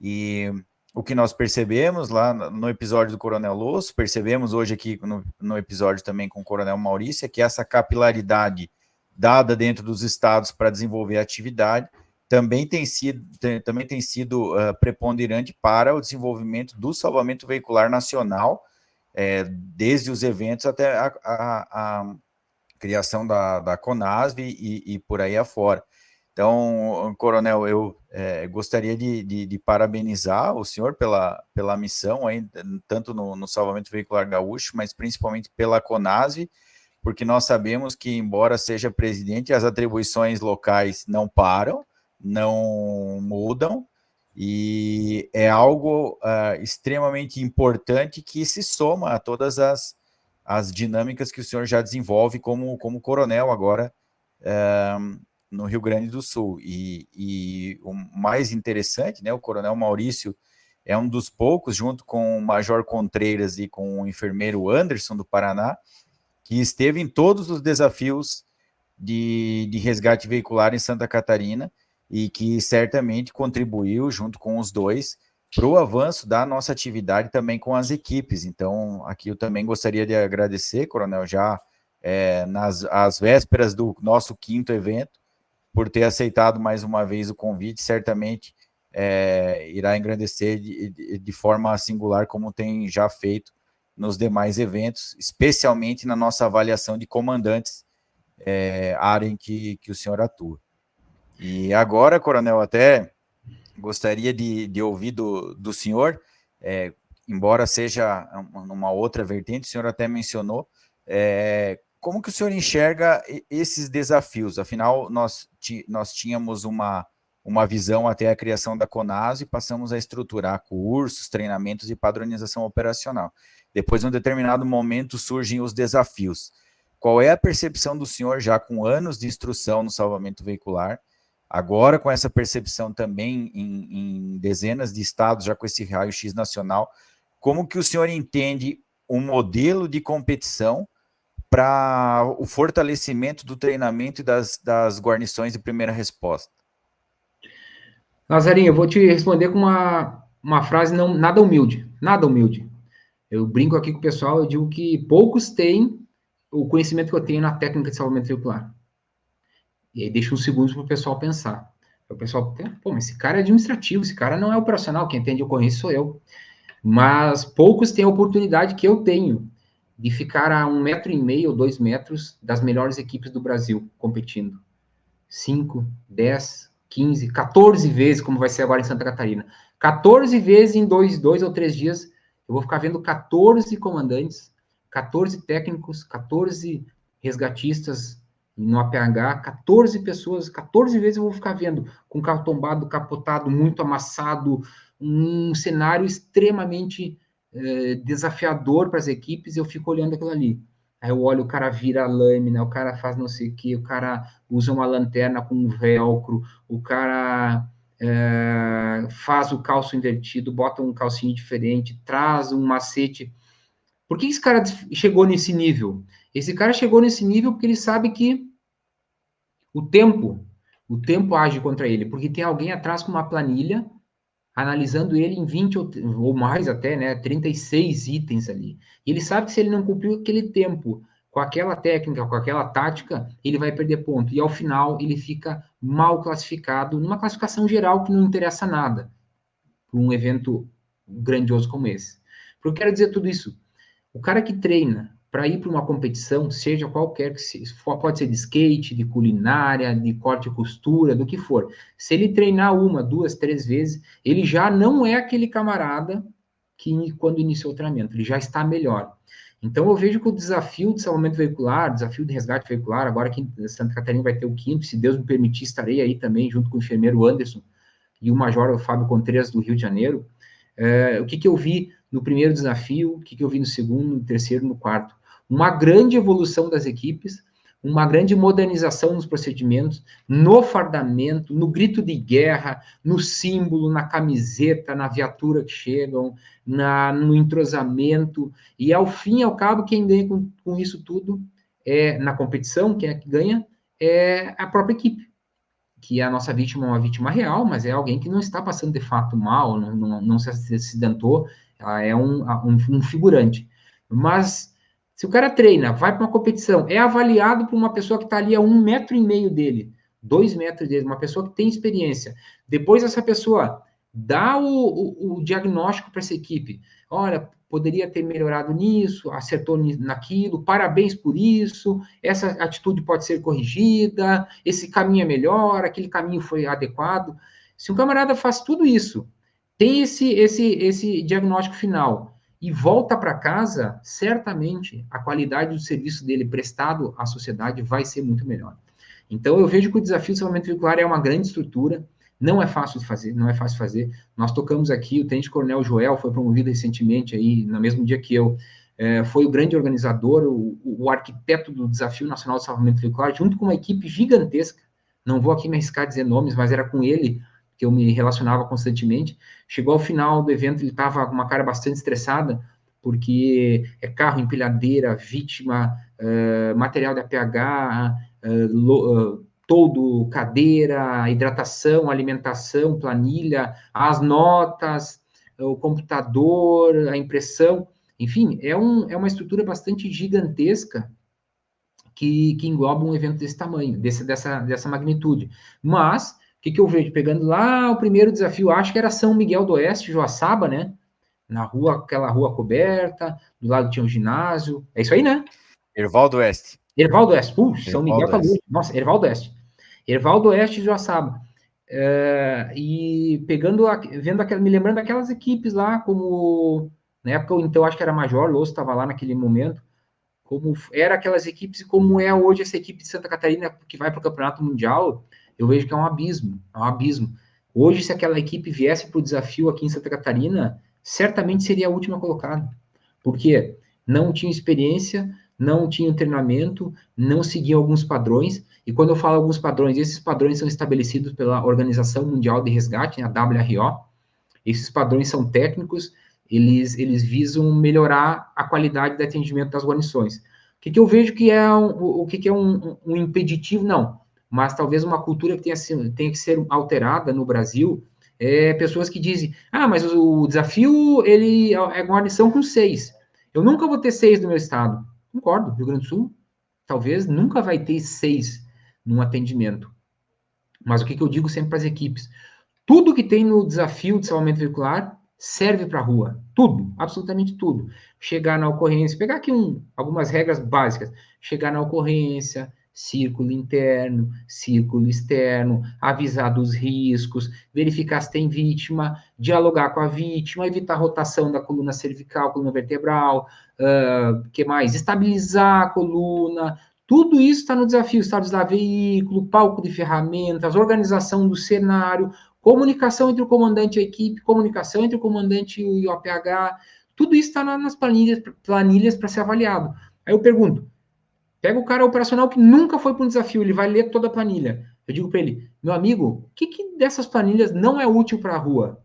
E o que nós percebemos lá no episódio do Coronel Losso, percebemos hoje aqui no episódio também com o Coronel Maurício, é que essa capilaridade dada dentro dos estados para desenvolver a atividade também tem sido preponderante para o desenvolvimento do salvamento veicular nacional, desde os eventos até a criação da CONASV e por aí afora. Então, Coronel, eu gostaria de parabenizar o senhor pela missão, aí, tanto no salvamento veicular gaúcho, mas principalmente pela CONASV, porque nós sabemos que, embora seja presidente, as atribuições locais não param, não mudam, e é algo extremamente importante que se soma a todas as dinâmicas que o senhor já desenvolve como coronel agora no Rio Grande do Sul. E o mais interessante, né, o Coronel Maurício é um dos poucos, junto com o Major Contreiras e com o enfermeiro Anderson do Paraná, que esteve em todos os desafios de resgate veicular em Santa Catarina e que certamente contribuiu, junto com os dois, para o avanço da nossa atividade também com as equipes. Então, aqui eu também gostaria de agradecer, Coronel, já às vésperas do nosso 5º evento, por ter aceitado mais uma vez o convite, certamente irá engrandecer de forma singular, como tem já feito nos demais eventos, especialmente na nossa avaliação de comandantes, área em que o senhor atua. E agora, Coronel, até gostaria de ouvir do senhor, embora seja numa outra vertente, o senhor até mencionou, como que o senhor enxerga esses desafios? Afinal, nós tínhamos uma visão até a criação da CONASV e passamos a estruturar cursos, treinamentos e padronização operacional. Depois, em um determinado momento, surgem os desafios. Qual é a percepção do senhor, já com anos de instrução no salvamento veicular, agora com essa percepção também em dezenas de estados, já com esse raio-x nacional, como que o senhor entende um modelo de competição para o fortalecimento do treinamento e das guarnições de primeira resposta? Nazarinho, eu vou te responder com uma frase nada humilde. Eu brinco aqui com o pessoal, eu digo que poucos têm o conhecimento que eu tenho na técnica de salvamento veicular. E aí deixa uns segundos para o pessoal pensar. O pessoal, mas esse cara é administrativo, esse cara não é operacional, quem entende ocorrência sou eu. Mas poucos têm a oportunidade que eu tenho de ficar a 1,5 m ou 2 metros das melhores equipes do Brasil competindo. 5, 10, 15, 14 vezes, como vai ser agora em Santa Catarina. 14 vezes em 2 ou 3 dias, eu vou ficar vendo 14 comandantes, 14 técnicos, 14 resgatistas no APH, 14 pessoas, 14 vezes eu vou ficar vendo, com carro tombado, capotado, muito amassado, um cenário extremamente desafiador para as equipes, eu fico olhando aquilo ali. Aí eu olho, o cara vira a lâmina, o cara faz não sei o que, o cara usa uma lanterna com um velcro, o cara faz o calço invertido, bota um calcinho diferente, traz um macete. Por que esse cara chegou nesse nível? Esse cara chegou nesse nível porque ele sabe que O tempo age contra ele, porque tem alguém atrás com uma planilha analisando ele em 20 ou mais até, né, 36 itens ali. E ele sabe que se ele não cumpriu aquele tempo com aquela técnica, com aquela tática, ele vai perder ponto. E ao final ele fica mal classificado, numa classificação geral que não interessa nada para um evento grandioso como esse. Porque eu quero dizer tudo isso. O cara que treina para ir para uma competição, seja qualquer que seja, pode ser de skate, de culinária, de corte e costura, do que for. Se ele treinar 1, 2, 3 vezes, ele já não é aquele camarada que quando iniciou o treinamento, ele já está melhor. Então eu vejo que o desafio de salvamento veicular, desafio de resgate veicular, agora que em Santa Catarina vai ter o 5º, se Deus me permitir, estarei aí também, junto com o enfermeiro Anderson e o major Fábio Contreras do Rio de Janeiro. O que eu vi no primeiro desafio, o que eu vi no segundo, no terceiro, no quarto? Uma grande evolução das equipes, uma grande modernização nos procedimentos, no fardamento, no grito de guerra, no símbolo, na camiseta, na viatura que chegam, no entrosamento, e ao fim e ao cabo, quem ganha com isso tudo, na competição, quem é que ganha, é a própria equipe, que a nossa vítima é uma vítima real, mas é alguém que não está passando de fato mal, não se acidentou, é um figurante. Mas se o cara treina, vai para uma competição, é avaliado por uma pessoa que está ali a 1,5 metro dele, 2 metros dele, uma pessoa que tem experiência. Depois essa pessoa dá o diagnóstico para essa equipe. Olha, poderia ter melhorado nisso, acertou naquilo, parabéns por isso, essa atitude pode ser corrigida, esse caminho é melhor, aquele caminho foi adequado. Se um camarada faz tudo isso, tem esse diagnóstico final e volta para casa, certamente a qualidade do serviço dele prestado à sociedade vai ser muito melhor. Então eu vejo que o desafio de salvamento veicular é uma grande estrutura, não é fácil de fazer, não é fácil de fazer. Nós tocamos aqui, o tenente-coronel Joel foi promovido recentemente, aí, no mesmo dia que eu, foi o grande organizador, o arquiteto do Desafio Nacional de Salvamento Veicular, junto com uma equipe gigantesca, não vou aqui me arriscar a dizer nomes, mas era com ele que eu me relacionava constantemente. Chegou ao final do evento, ele estava com uma cara bastante estressada, porque é carro, empilhadeira, vítima, material de APH, todo, cadeira, hidratação, alimentação, planilha, as notas, o computador, a impressão, enfim, é uma estrutura bastante gigantesca que engloba um evento desse tamanho, dessa magnitude. Mas, o que eu vejo? Pegando lá o primeiro desafio, acho que era São Miguel do Oeste, Joaçaba, né? Na rua, aquela rua coberta, do lado tinha um ginásio, é isso aí, né? Ervaldo Oeste. Ervaldo Oeste, São Miguel tá longe. Nossa, Ervaldo Oeste. Ervaldo Oeste e Joaçaba. E me lembrando daquelas equipes lá, como na época, então, acho que era Major Losso, estava lá naquele momento, como era aquelas equipes e como é hoje essa equipe de Santa Catarina que vai para o Campeonato Mundial, eu vejo que é um abismo. Hoje, se aquela equipe viesse para o desafio aqui em Santa Catarina, certamente seria a última colocada. Porque não tinha experiência, não tinha treinamento, não seguiam alguns padrões, e quando eu falo alguns padrões, esses padrões são estabelecidos pela Organização Mundial de Resgate, a WRO. Esses padrões são técnicos, eles visam melhorar a qualidade de atendimento das guarnições. O que eu vejo que é um impeditivo? Não, mas talvez uma cultura que tenha que ser alterada no Brasil, pessoas que dizem, mas o desafio, ele é guarnição com 6. Eu nunca vou ter 6 no meu estado. Concordo, Rio Grande do Sul, talvez nunca vai ter 6 num atendimento. Mas o que eu digo sempre para as equipes? Tudo que tem no desafio de salvamento veicular serve para a rua. Tudo, absolutamente tudo. Chegar na ocorrência, pegar aqui algumas regras básicas. Chegar na ocorrência, círculo interno, círculo externo, avisar dos riscos, verificar se tem vítima, dialogar com a vítima, evitar a rotação da coluna cervical, coluna vertebral, que mais? Estabilizar a coluna. Tudo isso está no desafio, estabilizar veículo, palco de ferramentas, organização do cenário, comunicação entre o comandante e a equipe, comunicação entre o comandante e o APH, tudo isso está nas planilhas para ser avaliado. Aí eu pergunto, pega o cara operacional que nunca foi para um desafio, ele vai ler toda a planilha. Eu digo para ele, meu amigo, o que dessas planilhas não é útil para a rua?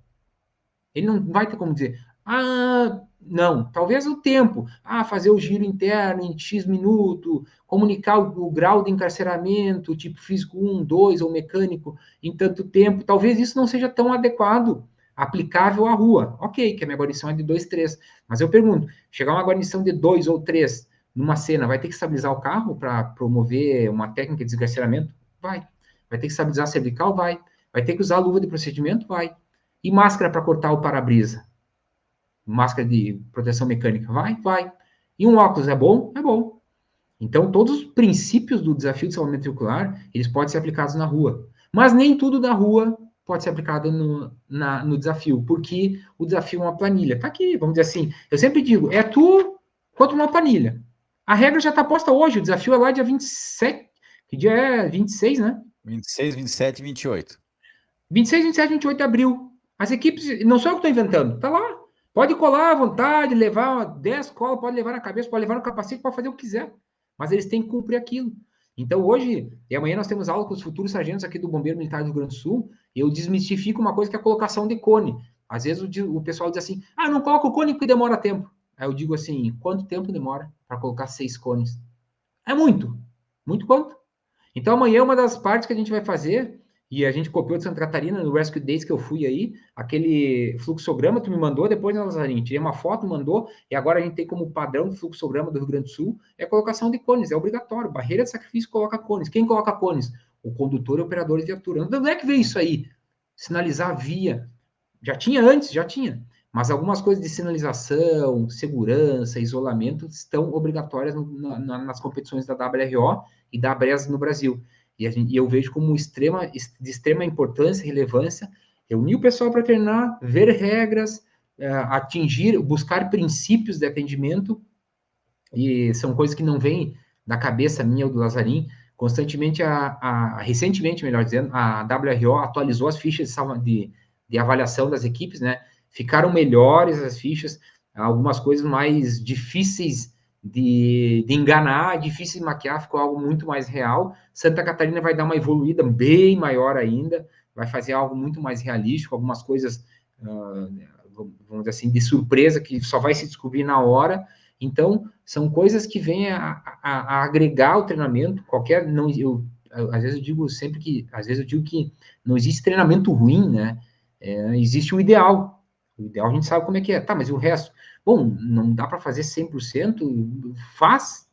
Ele não vai ter como dizer, Não, talvez o tempo. Fazer o giro interno em X minuto, comunicar o grau de encarceramento, tipo físico 1, 2 ou mecânico, em tanto tempo. Talvez isso não seja tão adequado, aplicável à rua. Ok, que a minha guarnição é de 2, 3. Mas eu pergunto, chegar uma guarnição de 2 ou 3 numa cena, vai ter que estabilizar o carro para promover uma técnica de desgraceamento? Vai. Vai ter que estabilizar a cervical? Vai. Vai ter que usar a luva de procedimento? Vai. E máscara para cortar o para-brisa? Máscara de proteção mecânica? Vai. E um óculos é bom? É bom. Então, todos os princípios do desafio de salvamento veicular, eles podem ser aplicados na rua. Mas nem tudo da rua pode ser aplicado no desafio, porque o desafio é uma planilha. Tá aqui, vamos dizer assim. Eu sempre digo, é tu contra uma planilha. A regra já está posta hoje, o desafio é lá dia 27, que dia é 26, né? 26, 27 e 28. 26, 27, 28 de abril. As equipes, não sou eu que estou inventando, tá lá. Pode colar à vontade, levar 10 colas, pode levar na cabeça, pode levar no capacete, pode fazer o que quiser. Mas eles têm que cumprir aquilo. Então, hoje e amanhã nós temos aula com os futuros sargentos aqui do Bombeiro Militar do Rio Grande do Sul, e eu desmistifico uma coisa que é a colocação de cone. Às vezes o pessoal diz assim, não coloca o cone porque demora tempo. Aí eu digo assim, quanto tempo demora para colocar 6 cones? É muito. Muito quanto? Então, amanhã, uma das partes que a gente vai fazer, e a gente copiou de Santa Catarina, no Rescue Days que eu fui aí, aquele fluxograma tu me mandou depois, né, Lazarinho? Tirei uma foto, mandou, e agora a gente tem como padrão do fluxograma do Rio Grande do Sul, é a colocação de cones, é obrigatório. Barreira de sacrifício coloca cones. Quem coloca cones? O condutor e operador de viatura. Onde é que veio isso aí? Sinalizar a via. Já tinha antes, já tinha. Mas algumas coisas de sinalização, segurança, isolamento estão obrigatórias nas competições da WRO e da ABRES no Brasil. E eu vejo como de extrema importância e relevância reunir o pessoal para treinar, ver regras, buscar princípios de atendimento, e são coisas que não vêm da cabeça minha ou do Lazarim. Constantemente, recentemente, melhor dizendo, a WRO atualizou as fichas de avaliação das equipes, né? Ficaram melhores as fichas, algumas coisas mais difíceis de enganar, difíceis de maquiar, ficou algo muito mais real. Santa Catarina vai dar uma evoluída bem maior ainda, vai fazer algo muito mais realístico, algumas coisas, vamos dizer assim, de surpresa, que só vai se descobrir na hora. Então, são coisas que vêm a agregar o treinamento, às vezes eu digo sempre que, às vezes eu digo que não existe treinamento ruim, né? Existe o ideal. O ideal a gente sabe como é que é. Tá, mas e o resto? Bom, não dá para fazer 100%, faz.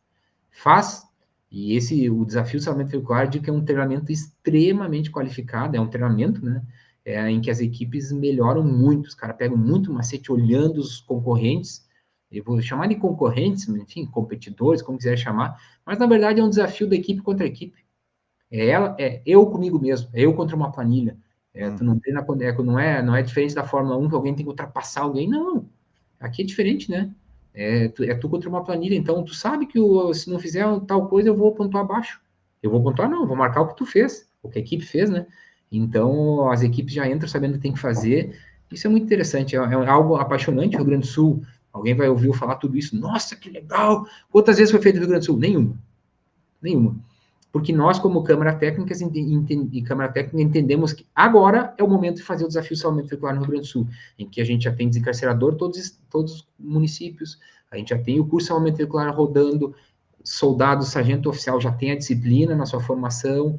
E o desafio do salvamento veicular de que é um treinamento extremamente qualificado, é um treinamento, né? Em que as equipes melhoram muito, os caras pegam muito macete olhando os concorrentes, eu vou chamar de concorrentes, enfim, competidores, como quiser chamar, mas na verdade é um desafio da equipe contra a equipe. É eu comigo mesmo, é eu contra uma planilha. Tu não treina, não é diferente da Fórmula 1 que alguém tem que ultrapassar alguém, não. Aqui é diferente, né? Tu contra uma planilha, então tu sabe que se não fizer tal coisa eu vou pontuar abaixo. Eu vou pontuar, não, eu vou marcar o que tu fez, o que a equipe fez, né? Então as equipes já entram sabendo o que tem que fazer. Isso é muito interessante, é algo apaixonante. O Rio Grande do Sul, alguém vai ouvir eu falar tudo isso, nossa, que legal! Quantas vezes foi feito no Rio Grande do Sul? Nenhuma. Porque nós, como Câmara Técnica, entendemos que agora é o momento de fazer o desafio salvamento veicular no Rio Grande do Sul, em que a gente já tem desencarcerador todos os municípios, a gente já tem o curso de salvamento veicular rodando, soldado, sargento oficial já tem a disciplina na sua formação,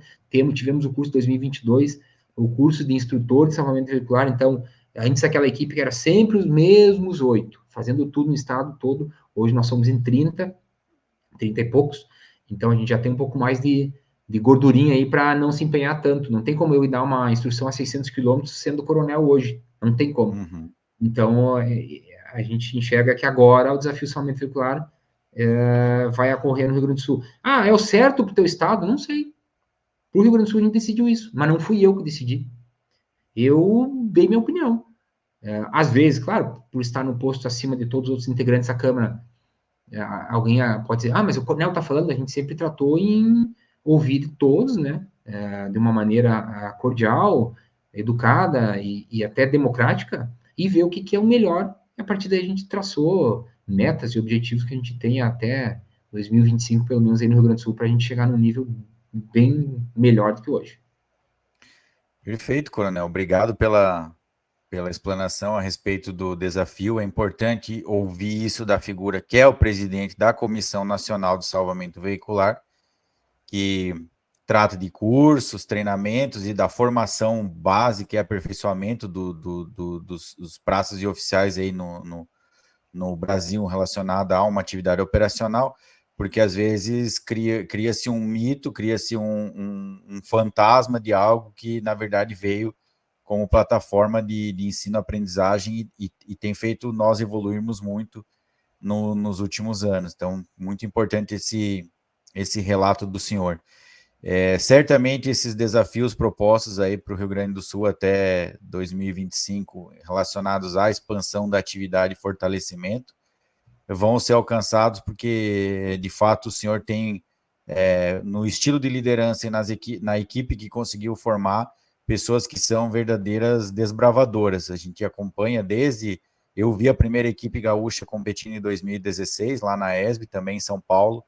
tivemos o curso 2022, o curso de instrutor de salvamento veicular, então, antes aquela equipe que era sempre os mesmos 8, fazendo tudo no estado todo, hoje nós somos em 30 e poucos, então a gente já tem um pouco mais de gordurinha aí para não se empenhar tanto. Não tem como eu ir dar uma instrução a 600 quilômetros sendo coronel hoje. Não tem como. Uhum. Então a gente enxerga que agora o desafio salvamento veicular vai ocorrer no Rio Grande do Sul. É o certo para o teu estado? Não sei. Para o Rio Grande do Sul a gente decidiu isso, mas não fui eu que decidi. Eu dei minha opinião. Às vezes, claro, por estar no posto acima de todos os outros integrantes da Câmara, alguém pode dizer, mas o coronel está falando, a gente sempre tratou em ouvir todos, né, de uma maneira cordial, educada e até democrática, e ver o que é o melhor. E a partir daí a gente traçou metas e objetivos que a gente tem até 2025, pelo menos aí no Rio Grande do Sul, para a gente chegar num nível bem melhor do que hoje. Perfeito, Coronel. Obrigado pela pela explanação a respeito do desafio. É importante ouvir isso da figura que é o presidente da Comissão Nacional de Salvamento Veicular, que trata de cursos, treinamentos e da formação básica e aperfeiçoamento dos praças e oficiais aí no Brasil relacionada a uma atividade operacional, porque às vezes cria-se um mito, cria-se um fantasma de algo que, na verdade, veio como plataforma de ensino-aprendizagem e tem feito nós evoluirmos muito nos últimos anos. Então, muito importante esse relato do senhor. Certamente esses desafios propostos aí para o Rio Grande do Sul até 2025, relacionados à expansão da atividade e fortalecimento, vão ser alcançados porque, de fato, o senhor tem, no estilo de liderança e na equipe que conseguiu formar, pessoas que são verdadeiras desbravadoras. A gente acompanha desde... Eu vi a primeira equipe gaúcha competindo em 2016, lá na ESB, também em São Paulo,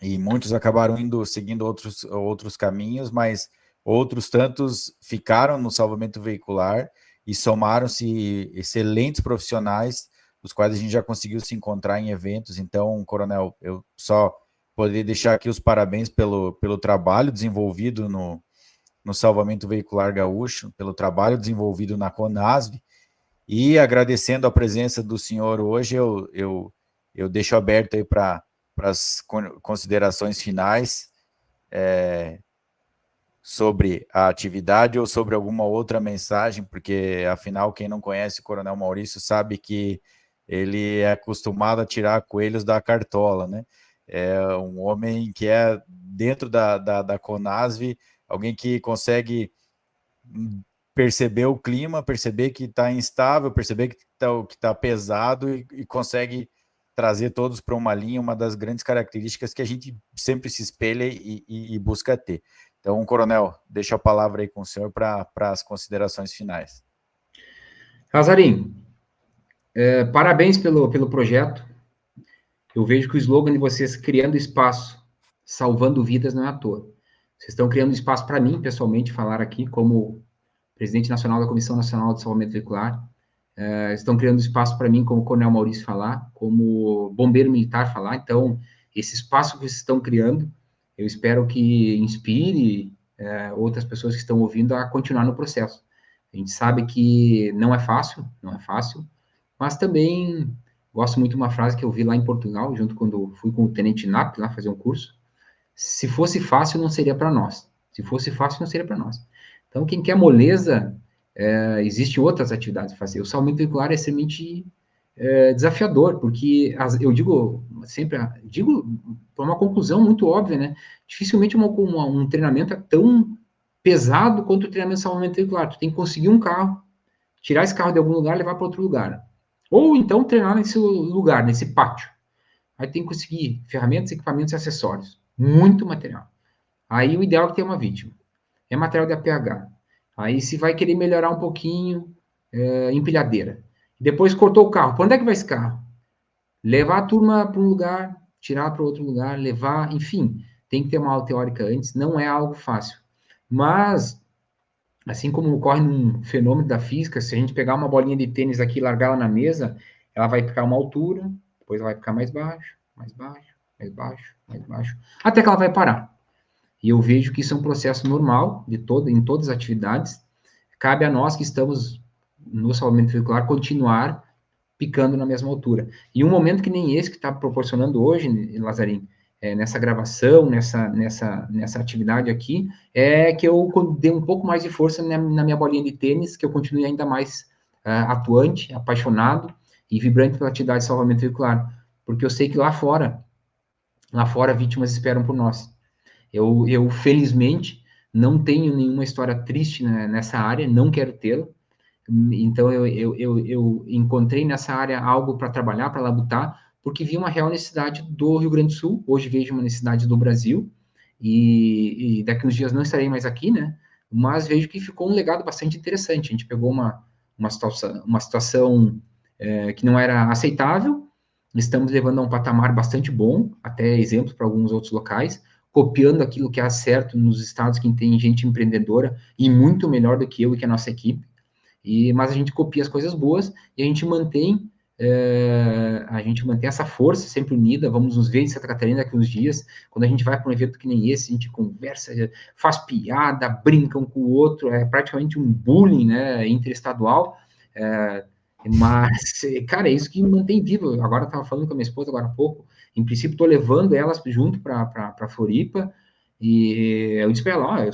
e muitos acabaram seguindo outros caminhos, mas outros tantos ficaram no salvamento veicular e somaram-se excelentes profissionais, os quais a gente já conseguiu se encontrar em eventos. Então, Coronel, eu só poderia deixar aqui os parabéns pelo trabalho desenvolvido no salvamento veicular gaúcho, pelo trabalho desenvolvido na CONASV, e agradecendo a presença do senhor hoje, eu deixo aberto aí para as considerações finais sobre a atividade ou sobre alguma outra mensagem, porque, afinal, quem não conhece o Coronel Maurício sabe que ele é acostumado a tirar coelhos da cartola, né? É um homem que é, dentro da CONASV, alguém que consegue perceber o clima, perceber que está instável, perceber que está pesado e consegue trazer todos para uma linha, uma das grandes características que a gente sempre se espelha e busca ter. Então, Coronel, deixo a palavra aí com o senhor para as considerações finais. Casarim, parabéns pelo projeto. Eu vejo que o slogan de vocês, criando espaço, salvando vidas, não é à toa. Vocês estão criando espaço para mim, pessoalmente, falar aqui, como presidente nacional da Comissão Nacional de Salvamento Veicular. Estão criando espaço para mim, como Coronel Maurício falar, como bombeiro militar falar. Então, esse espaço que vocês estão criando, eu espero que inspire outras pessoas que estão ouvindo a continuar no processo. A gente sabe que não é fácil, mas também gosto muito de uma frase que eu vi lá em Portugal, junto quando fui com o Tenente Nap lá fazer um curso. Se fosse fácil, não seria para nós. Se fosse fácil, não seria para nós. Então, quem quer moleza, existem outras atividades a fazer. O salvamento veicular é extremamente desafiador, porque eu digo sempre, por uma conclusão muito óbvia, né? Dificilmente um treinamento é tão pesado quanto o treinamento de salvamento veicular. Tu tem que conseguir um carro, tirar esse carro de algum lugar e levar para outro lugar. Ou então treinar nesse lugar, nesse pátio. Aí tem que conseguir ferramentas, equipamentos e acessórios. Muito material. Aí o ideal é que tenha uma vítima. É material de APH. Aí se vai querer melhorar um pouquinho, empilhadeira. Depois cortou o carro. Para onde é que vai esse carro? Levar a turma para um lugar, tirar para outro lugar, levar, enfim. Tem que ter uma aula teórica antes. Não é algo fácil. Mas, assim como ocorre num fenômeno da física, se a gente pegar uma bolinha de tênis aqui e largar ela na mesa, ela vai ficar uma altura, depois ela vai ficar mais baixo, mais baixo, mais baixo, mais baixo, até que ela vai parar. E eu vejo que isso é um processo normal em todas as atividades. Cabe a nós que estamos no salvamento veicular continuar picando na mesma altura. E um momento que nem esse que está proporcionando hoje, Lazarim, nessa gravação, nessa atividade aqui, é que eu dei um pouco mais de força na minha bolinha de tênis, que eu continue ainda mais atuante, apaixonado e vibrante pela atividade de salvamento veicular. Porque eu sei que lá fora, vítimas esperam por nós. Eu felizmente, não tenho nenhuma história triste nessa área, não quero tê-la. Então, eu encontrei nessa área algo para trabalhar, para labutar, porque vi uma real necessidade do Rio Grande do Sul, hoje vejo uma necessidade do Brasil, e daqui uns dias não estarei mais aqui, né? Mas vejo que ficou um legado bastante interessante. A gente pegou uma situação que não era aceitável, estamos levando a um patamar bastante bom, até exemplos para alguns outros locais, copiando aquilo que é certo nos estados que tem gente empreendedora e muito melhor do que eu e que a nossa equipe. mas a gente copia as coisas boas e a gente mantém essa força sempre unida. Vamos nos ver em Santa Catarina daqui uns dias. Quando a gente vai para um evento que nem esse, a gente conversa, faz piada, brinca um com o outro, é praticamente um bullying, né, interestadual, mas, cara, é isso que mantém vivo. Agora eu estava falando com a minha esposa agora há pouco, em princípio estou levando elas junto para Floripa, e eu disse para ela, ó, eu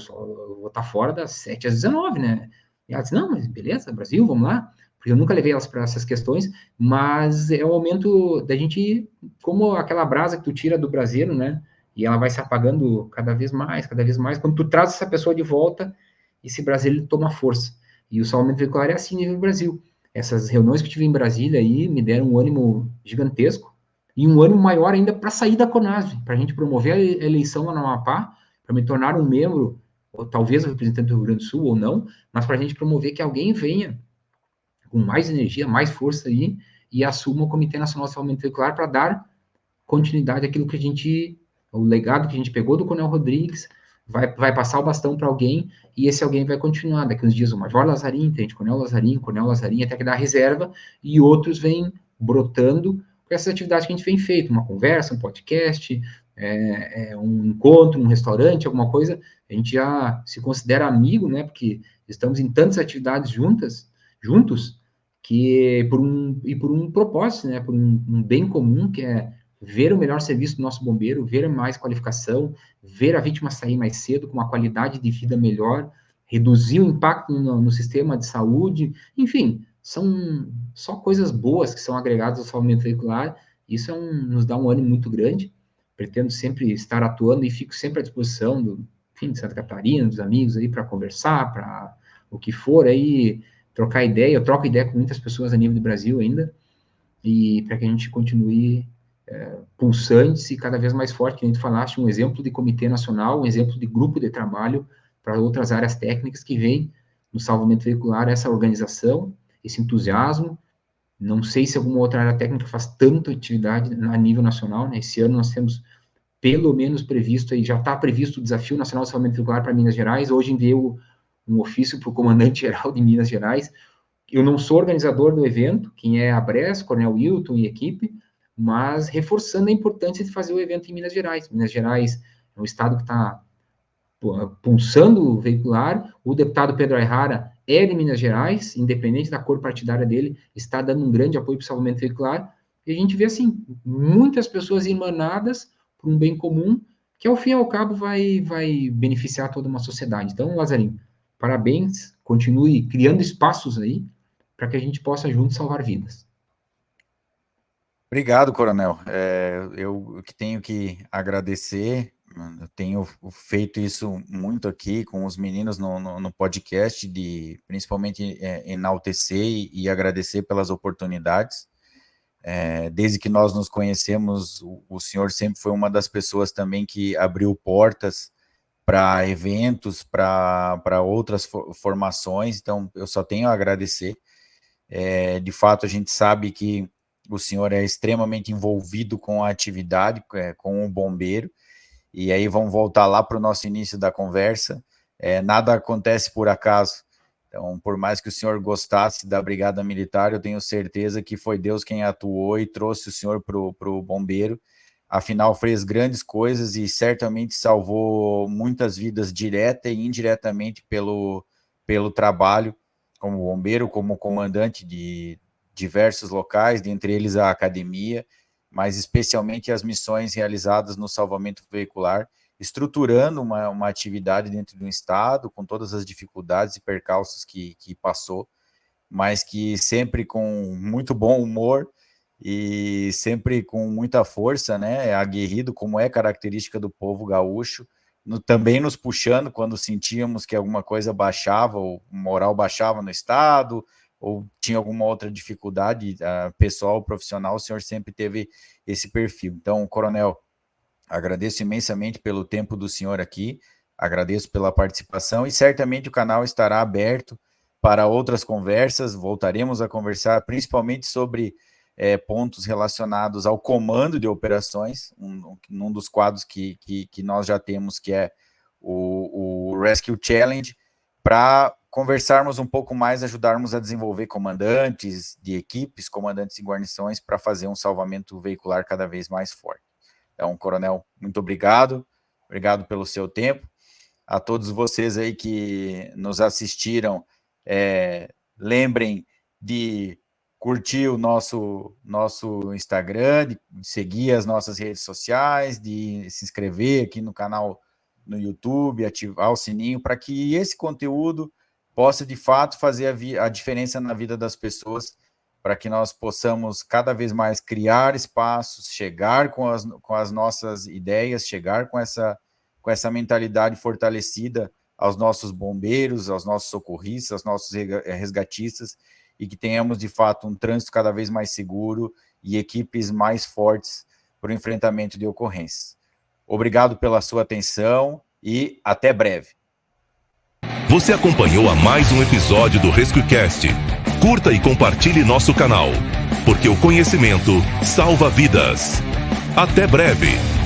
vou estar fora das 7 às 19, né? E ela disse, não, mas beleza, Brasil, vamos lá. Porque eu nunca levei elas para essas questões, mas é o momento da gente, como aquela brasa que tu tira do braseiro, né? E ela vai se apagando cada vez mais, cada vez mais. Quando tu traz essa pessoa de volta, esse braseiro toma força. E o salvamento veicular é assim no Brasil. Essas reuniões que eu tive em Brasília aí me deram um ânimo gigantesco e um ânimo maior ainda para sair da CONASV, para a gente promover a eleição lá no Amapá, para me tornar um membro, ou talvez o representante do Rio Grande do Sul ou não, mas para a gente promover que alguém venha com mais energia, mais força aí e assuma o Comitê Nacional de Salvamento Veicular para dar continuidade àquilo que a gente, o legado que a gente pegou do Coronel Rodrigues, vai passar o bastão para alguém, e esse alguém vai continuar. Daqui uns dias o Major Lazarim, tem Coronel Lazarim, até que dá reserva, e outros vêm brotando com essas atividades que a gente vem feito, uma conversa, um podcast, um encontro, um restaurante, alguma coisa, a gente já se considera amigo, né, porque estamos em tantas atividades juntos, que por um propósito, né, por um bem comum, que é ver o melhor serviço do nosso bombeiro, ver mais qualificação, ver a vítima sair mais cedo, com uma qualidade de vida melhor, reduzir o impacto no sistema de saúde, enfim, são só coisas boas que são agregadas ao salvamento veicular. Isso nos dá um ânimo muito grande. Pretendo sempre estar atuando e fico sempre à disposição de Santa Catarina, dos amigos aí para conversar, para o que for aí, trocar ideia. Eu troco ideia com muitas pessoas a nível do Brasil ainda, e para que a gente continue pulsantes e cada vez mais forte, que a gente falaste, um exemplo de comitê nacional, um exemplo de grupo de trabalho para outras áreas técnicas que vem no salvamento veicular, essa organização, esse entusiasmo. Não sei se alguma outra área técnica faz tanta atividade a nível nacional, né? Esse ano nós temos pelo menos previsto, aí já está previsto o Desafio Nacional de Salvamento Veicular para Minas Gerais. Hoje enviei um ofício para o comandante-geral de Minas Gerais. Eu não sou organizador do evento, quem é a Bres, Coronel Wilton e equipe, mas reforçando a importância de fazer o evento em Minas Gerais. Minas Gerais é um estado que está pulsando o veicular. O deputado Pedro Ayrara é de Minas Gerais, independente da cor partidária dele, está dando um grande apoio para o salvamento veicular. E a gente vê, assim, muitas pessoas emanadas por um bem comum, que ao fim e ao cabo vai beneficiar toda uma sociedade. Então, Lazarinho, parabéns, continue criando espaços aí para que a gente possa juntos salvar vidas. Obrigado, Coronel. Eu que tenho que agradecer, eu tenho feito isso muito aqui com os meninos no podcast, principalmente enaltecer e agradecer pelas oportunidades. Desde que nós nos conhecemos, o senhor sempre foi uma das pessoas também que abriu portas para eventos, para outras formações, então eu só tenho a agradecer. De fato, a gente sabe que o senhor é extremamente envolvido com a atividade, com o bombeiro, e aí vamos voltar lá para o nosso início da conversa. Nada acontece por acaso. Então, por mais que o senhor gostasse da Brigada Militar, eu tenho certeza que foi Deus quem atuou e trouxe o senhor para o bombeiro. Afinal, fez grandes coisas e certamente salvou muitas vidas direta e indiretamente pelo trabalho como bombeiro, como comandante de diversos locais, dentre eles a academia, mas especialmente as missões realizadas no salvamento veicular, estruturando uma atividade dentro do estado, com todas as dificuldades e percalços que passou, mas que sempre com muito bom humor e sempre com muita força, né, aguerrido, como é característica do povo gaúcho, também nos puxando quando sentíamos que alguma coisa baixava, ou moral baixava no estado, ou tinha alguma outra dificuldade pessoal, profissional, o senhor sempre teve esse perfil. Então, Coronel, agradeço imensamente pelo tempo do senhor aqui, agradeço pela participação e certamente o canal estará aberto para outras conversas, voltaremos a conversar principalmente sobre pontos relacionados ao comando de operações, num dos quadros que nós já temos, que é o Rescue Challenge, para conversarmos um pouco mais, ajudarmos a desenvolver comandantes de equipes, comandantes de guarnições, para fazer um salvamento veicular cada vez mais forte. Então, coronel, muito obrigado pelo seu tempo. A todos vocês aí que nos assistiram, lembrem de curtir o nosso Instagram, de seguir as nossas redes sociais, de se inscrever aqui no canal no YouTube, ativar o sininho, para que esse conteúdo possa, de fato, fazer a diferença na vida das pessoas, para que nós possamos cada vez mais criar espaços, chegar com as nossas ideias, chegar com essa mentalidade fortalecida aos nossos bombeiros, aos nossos socorristas, aos nossos resgatistas, e que tenhamos, de fato, um trânsito cada vez mais seguro e equipes mais fortes para o enfrentamento de ocorrências. Obrigado pela sua atenção e até breve. Você acompanhou a mais um episódio do RescueCast. Curta e compartilhe nosso canal, porque o conhecimento salva vidas. Até breve!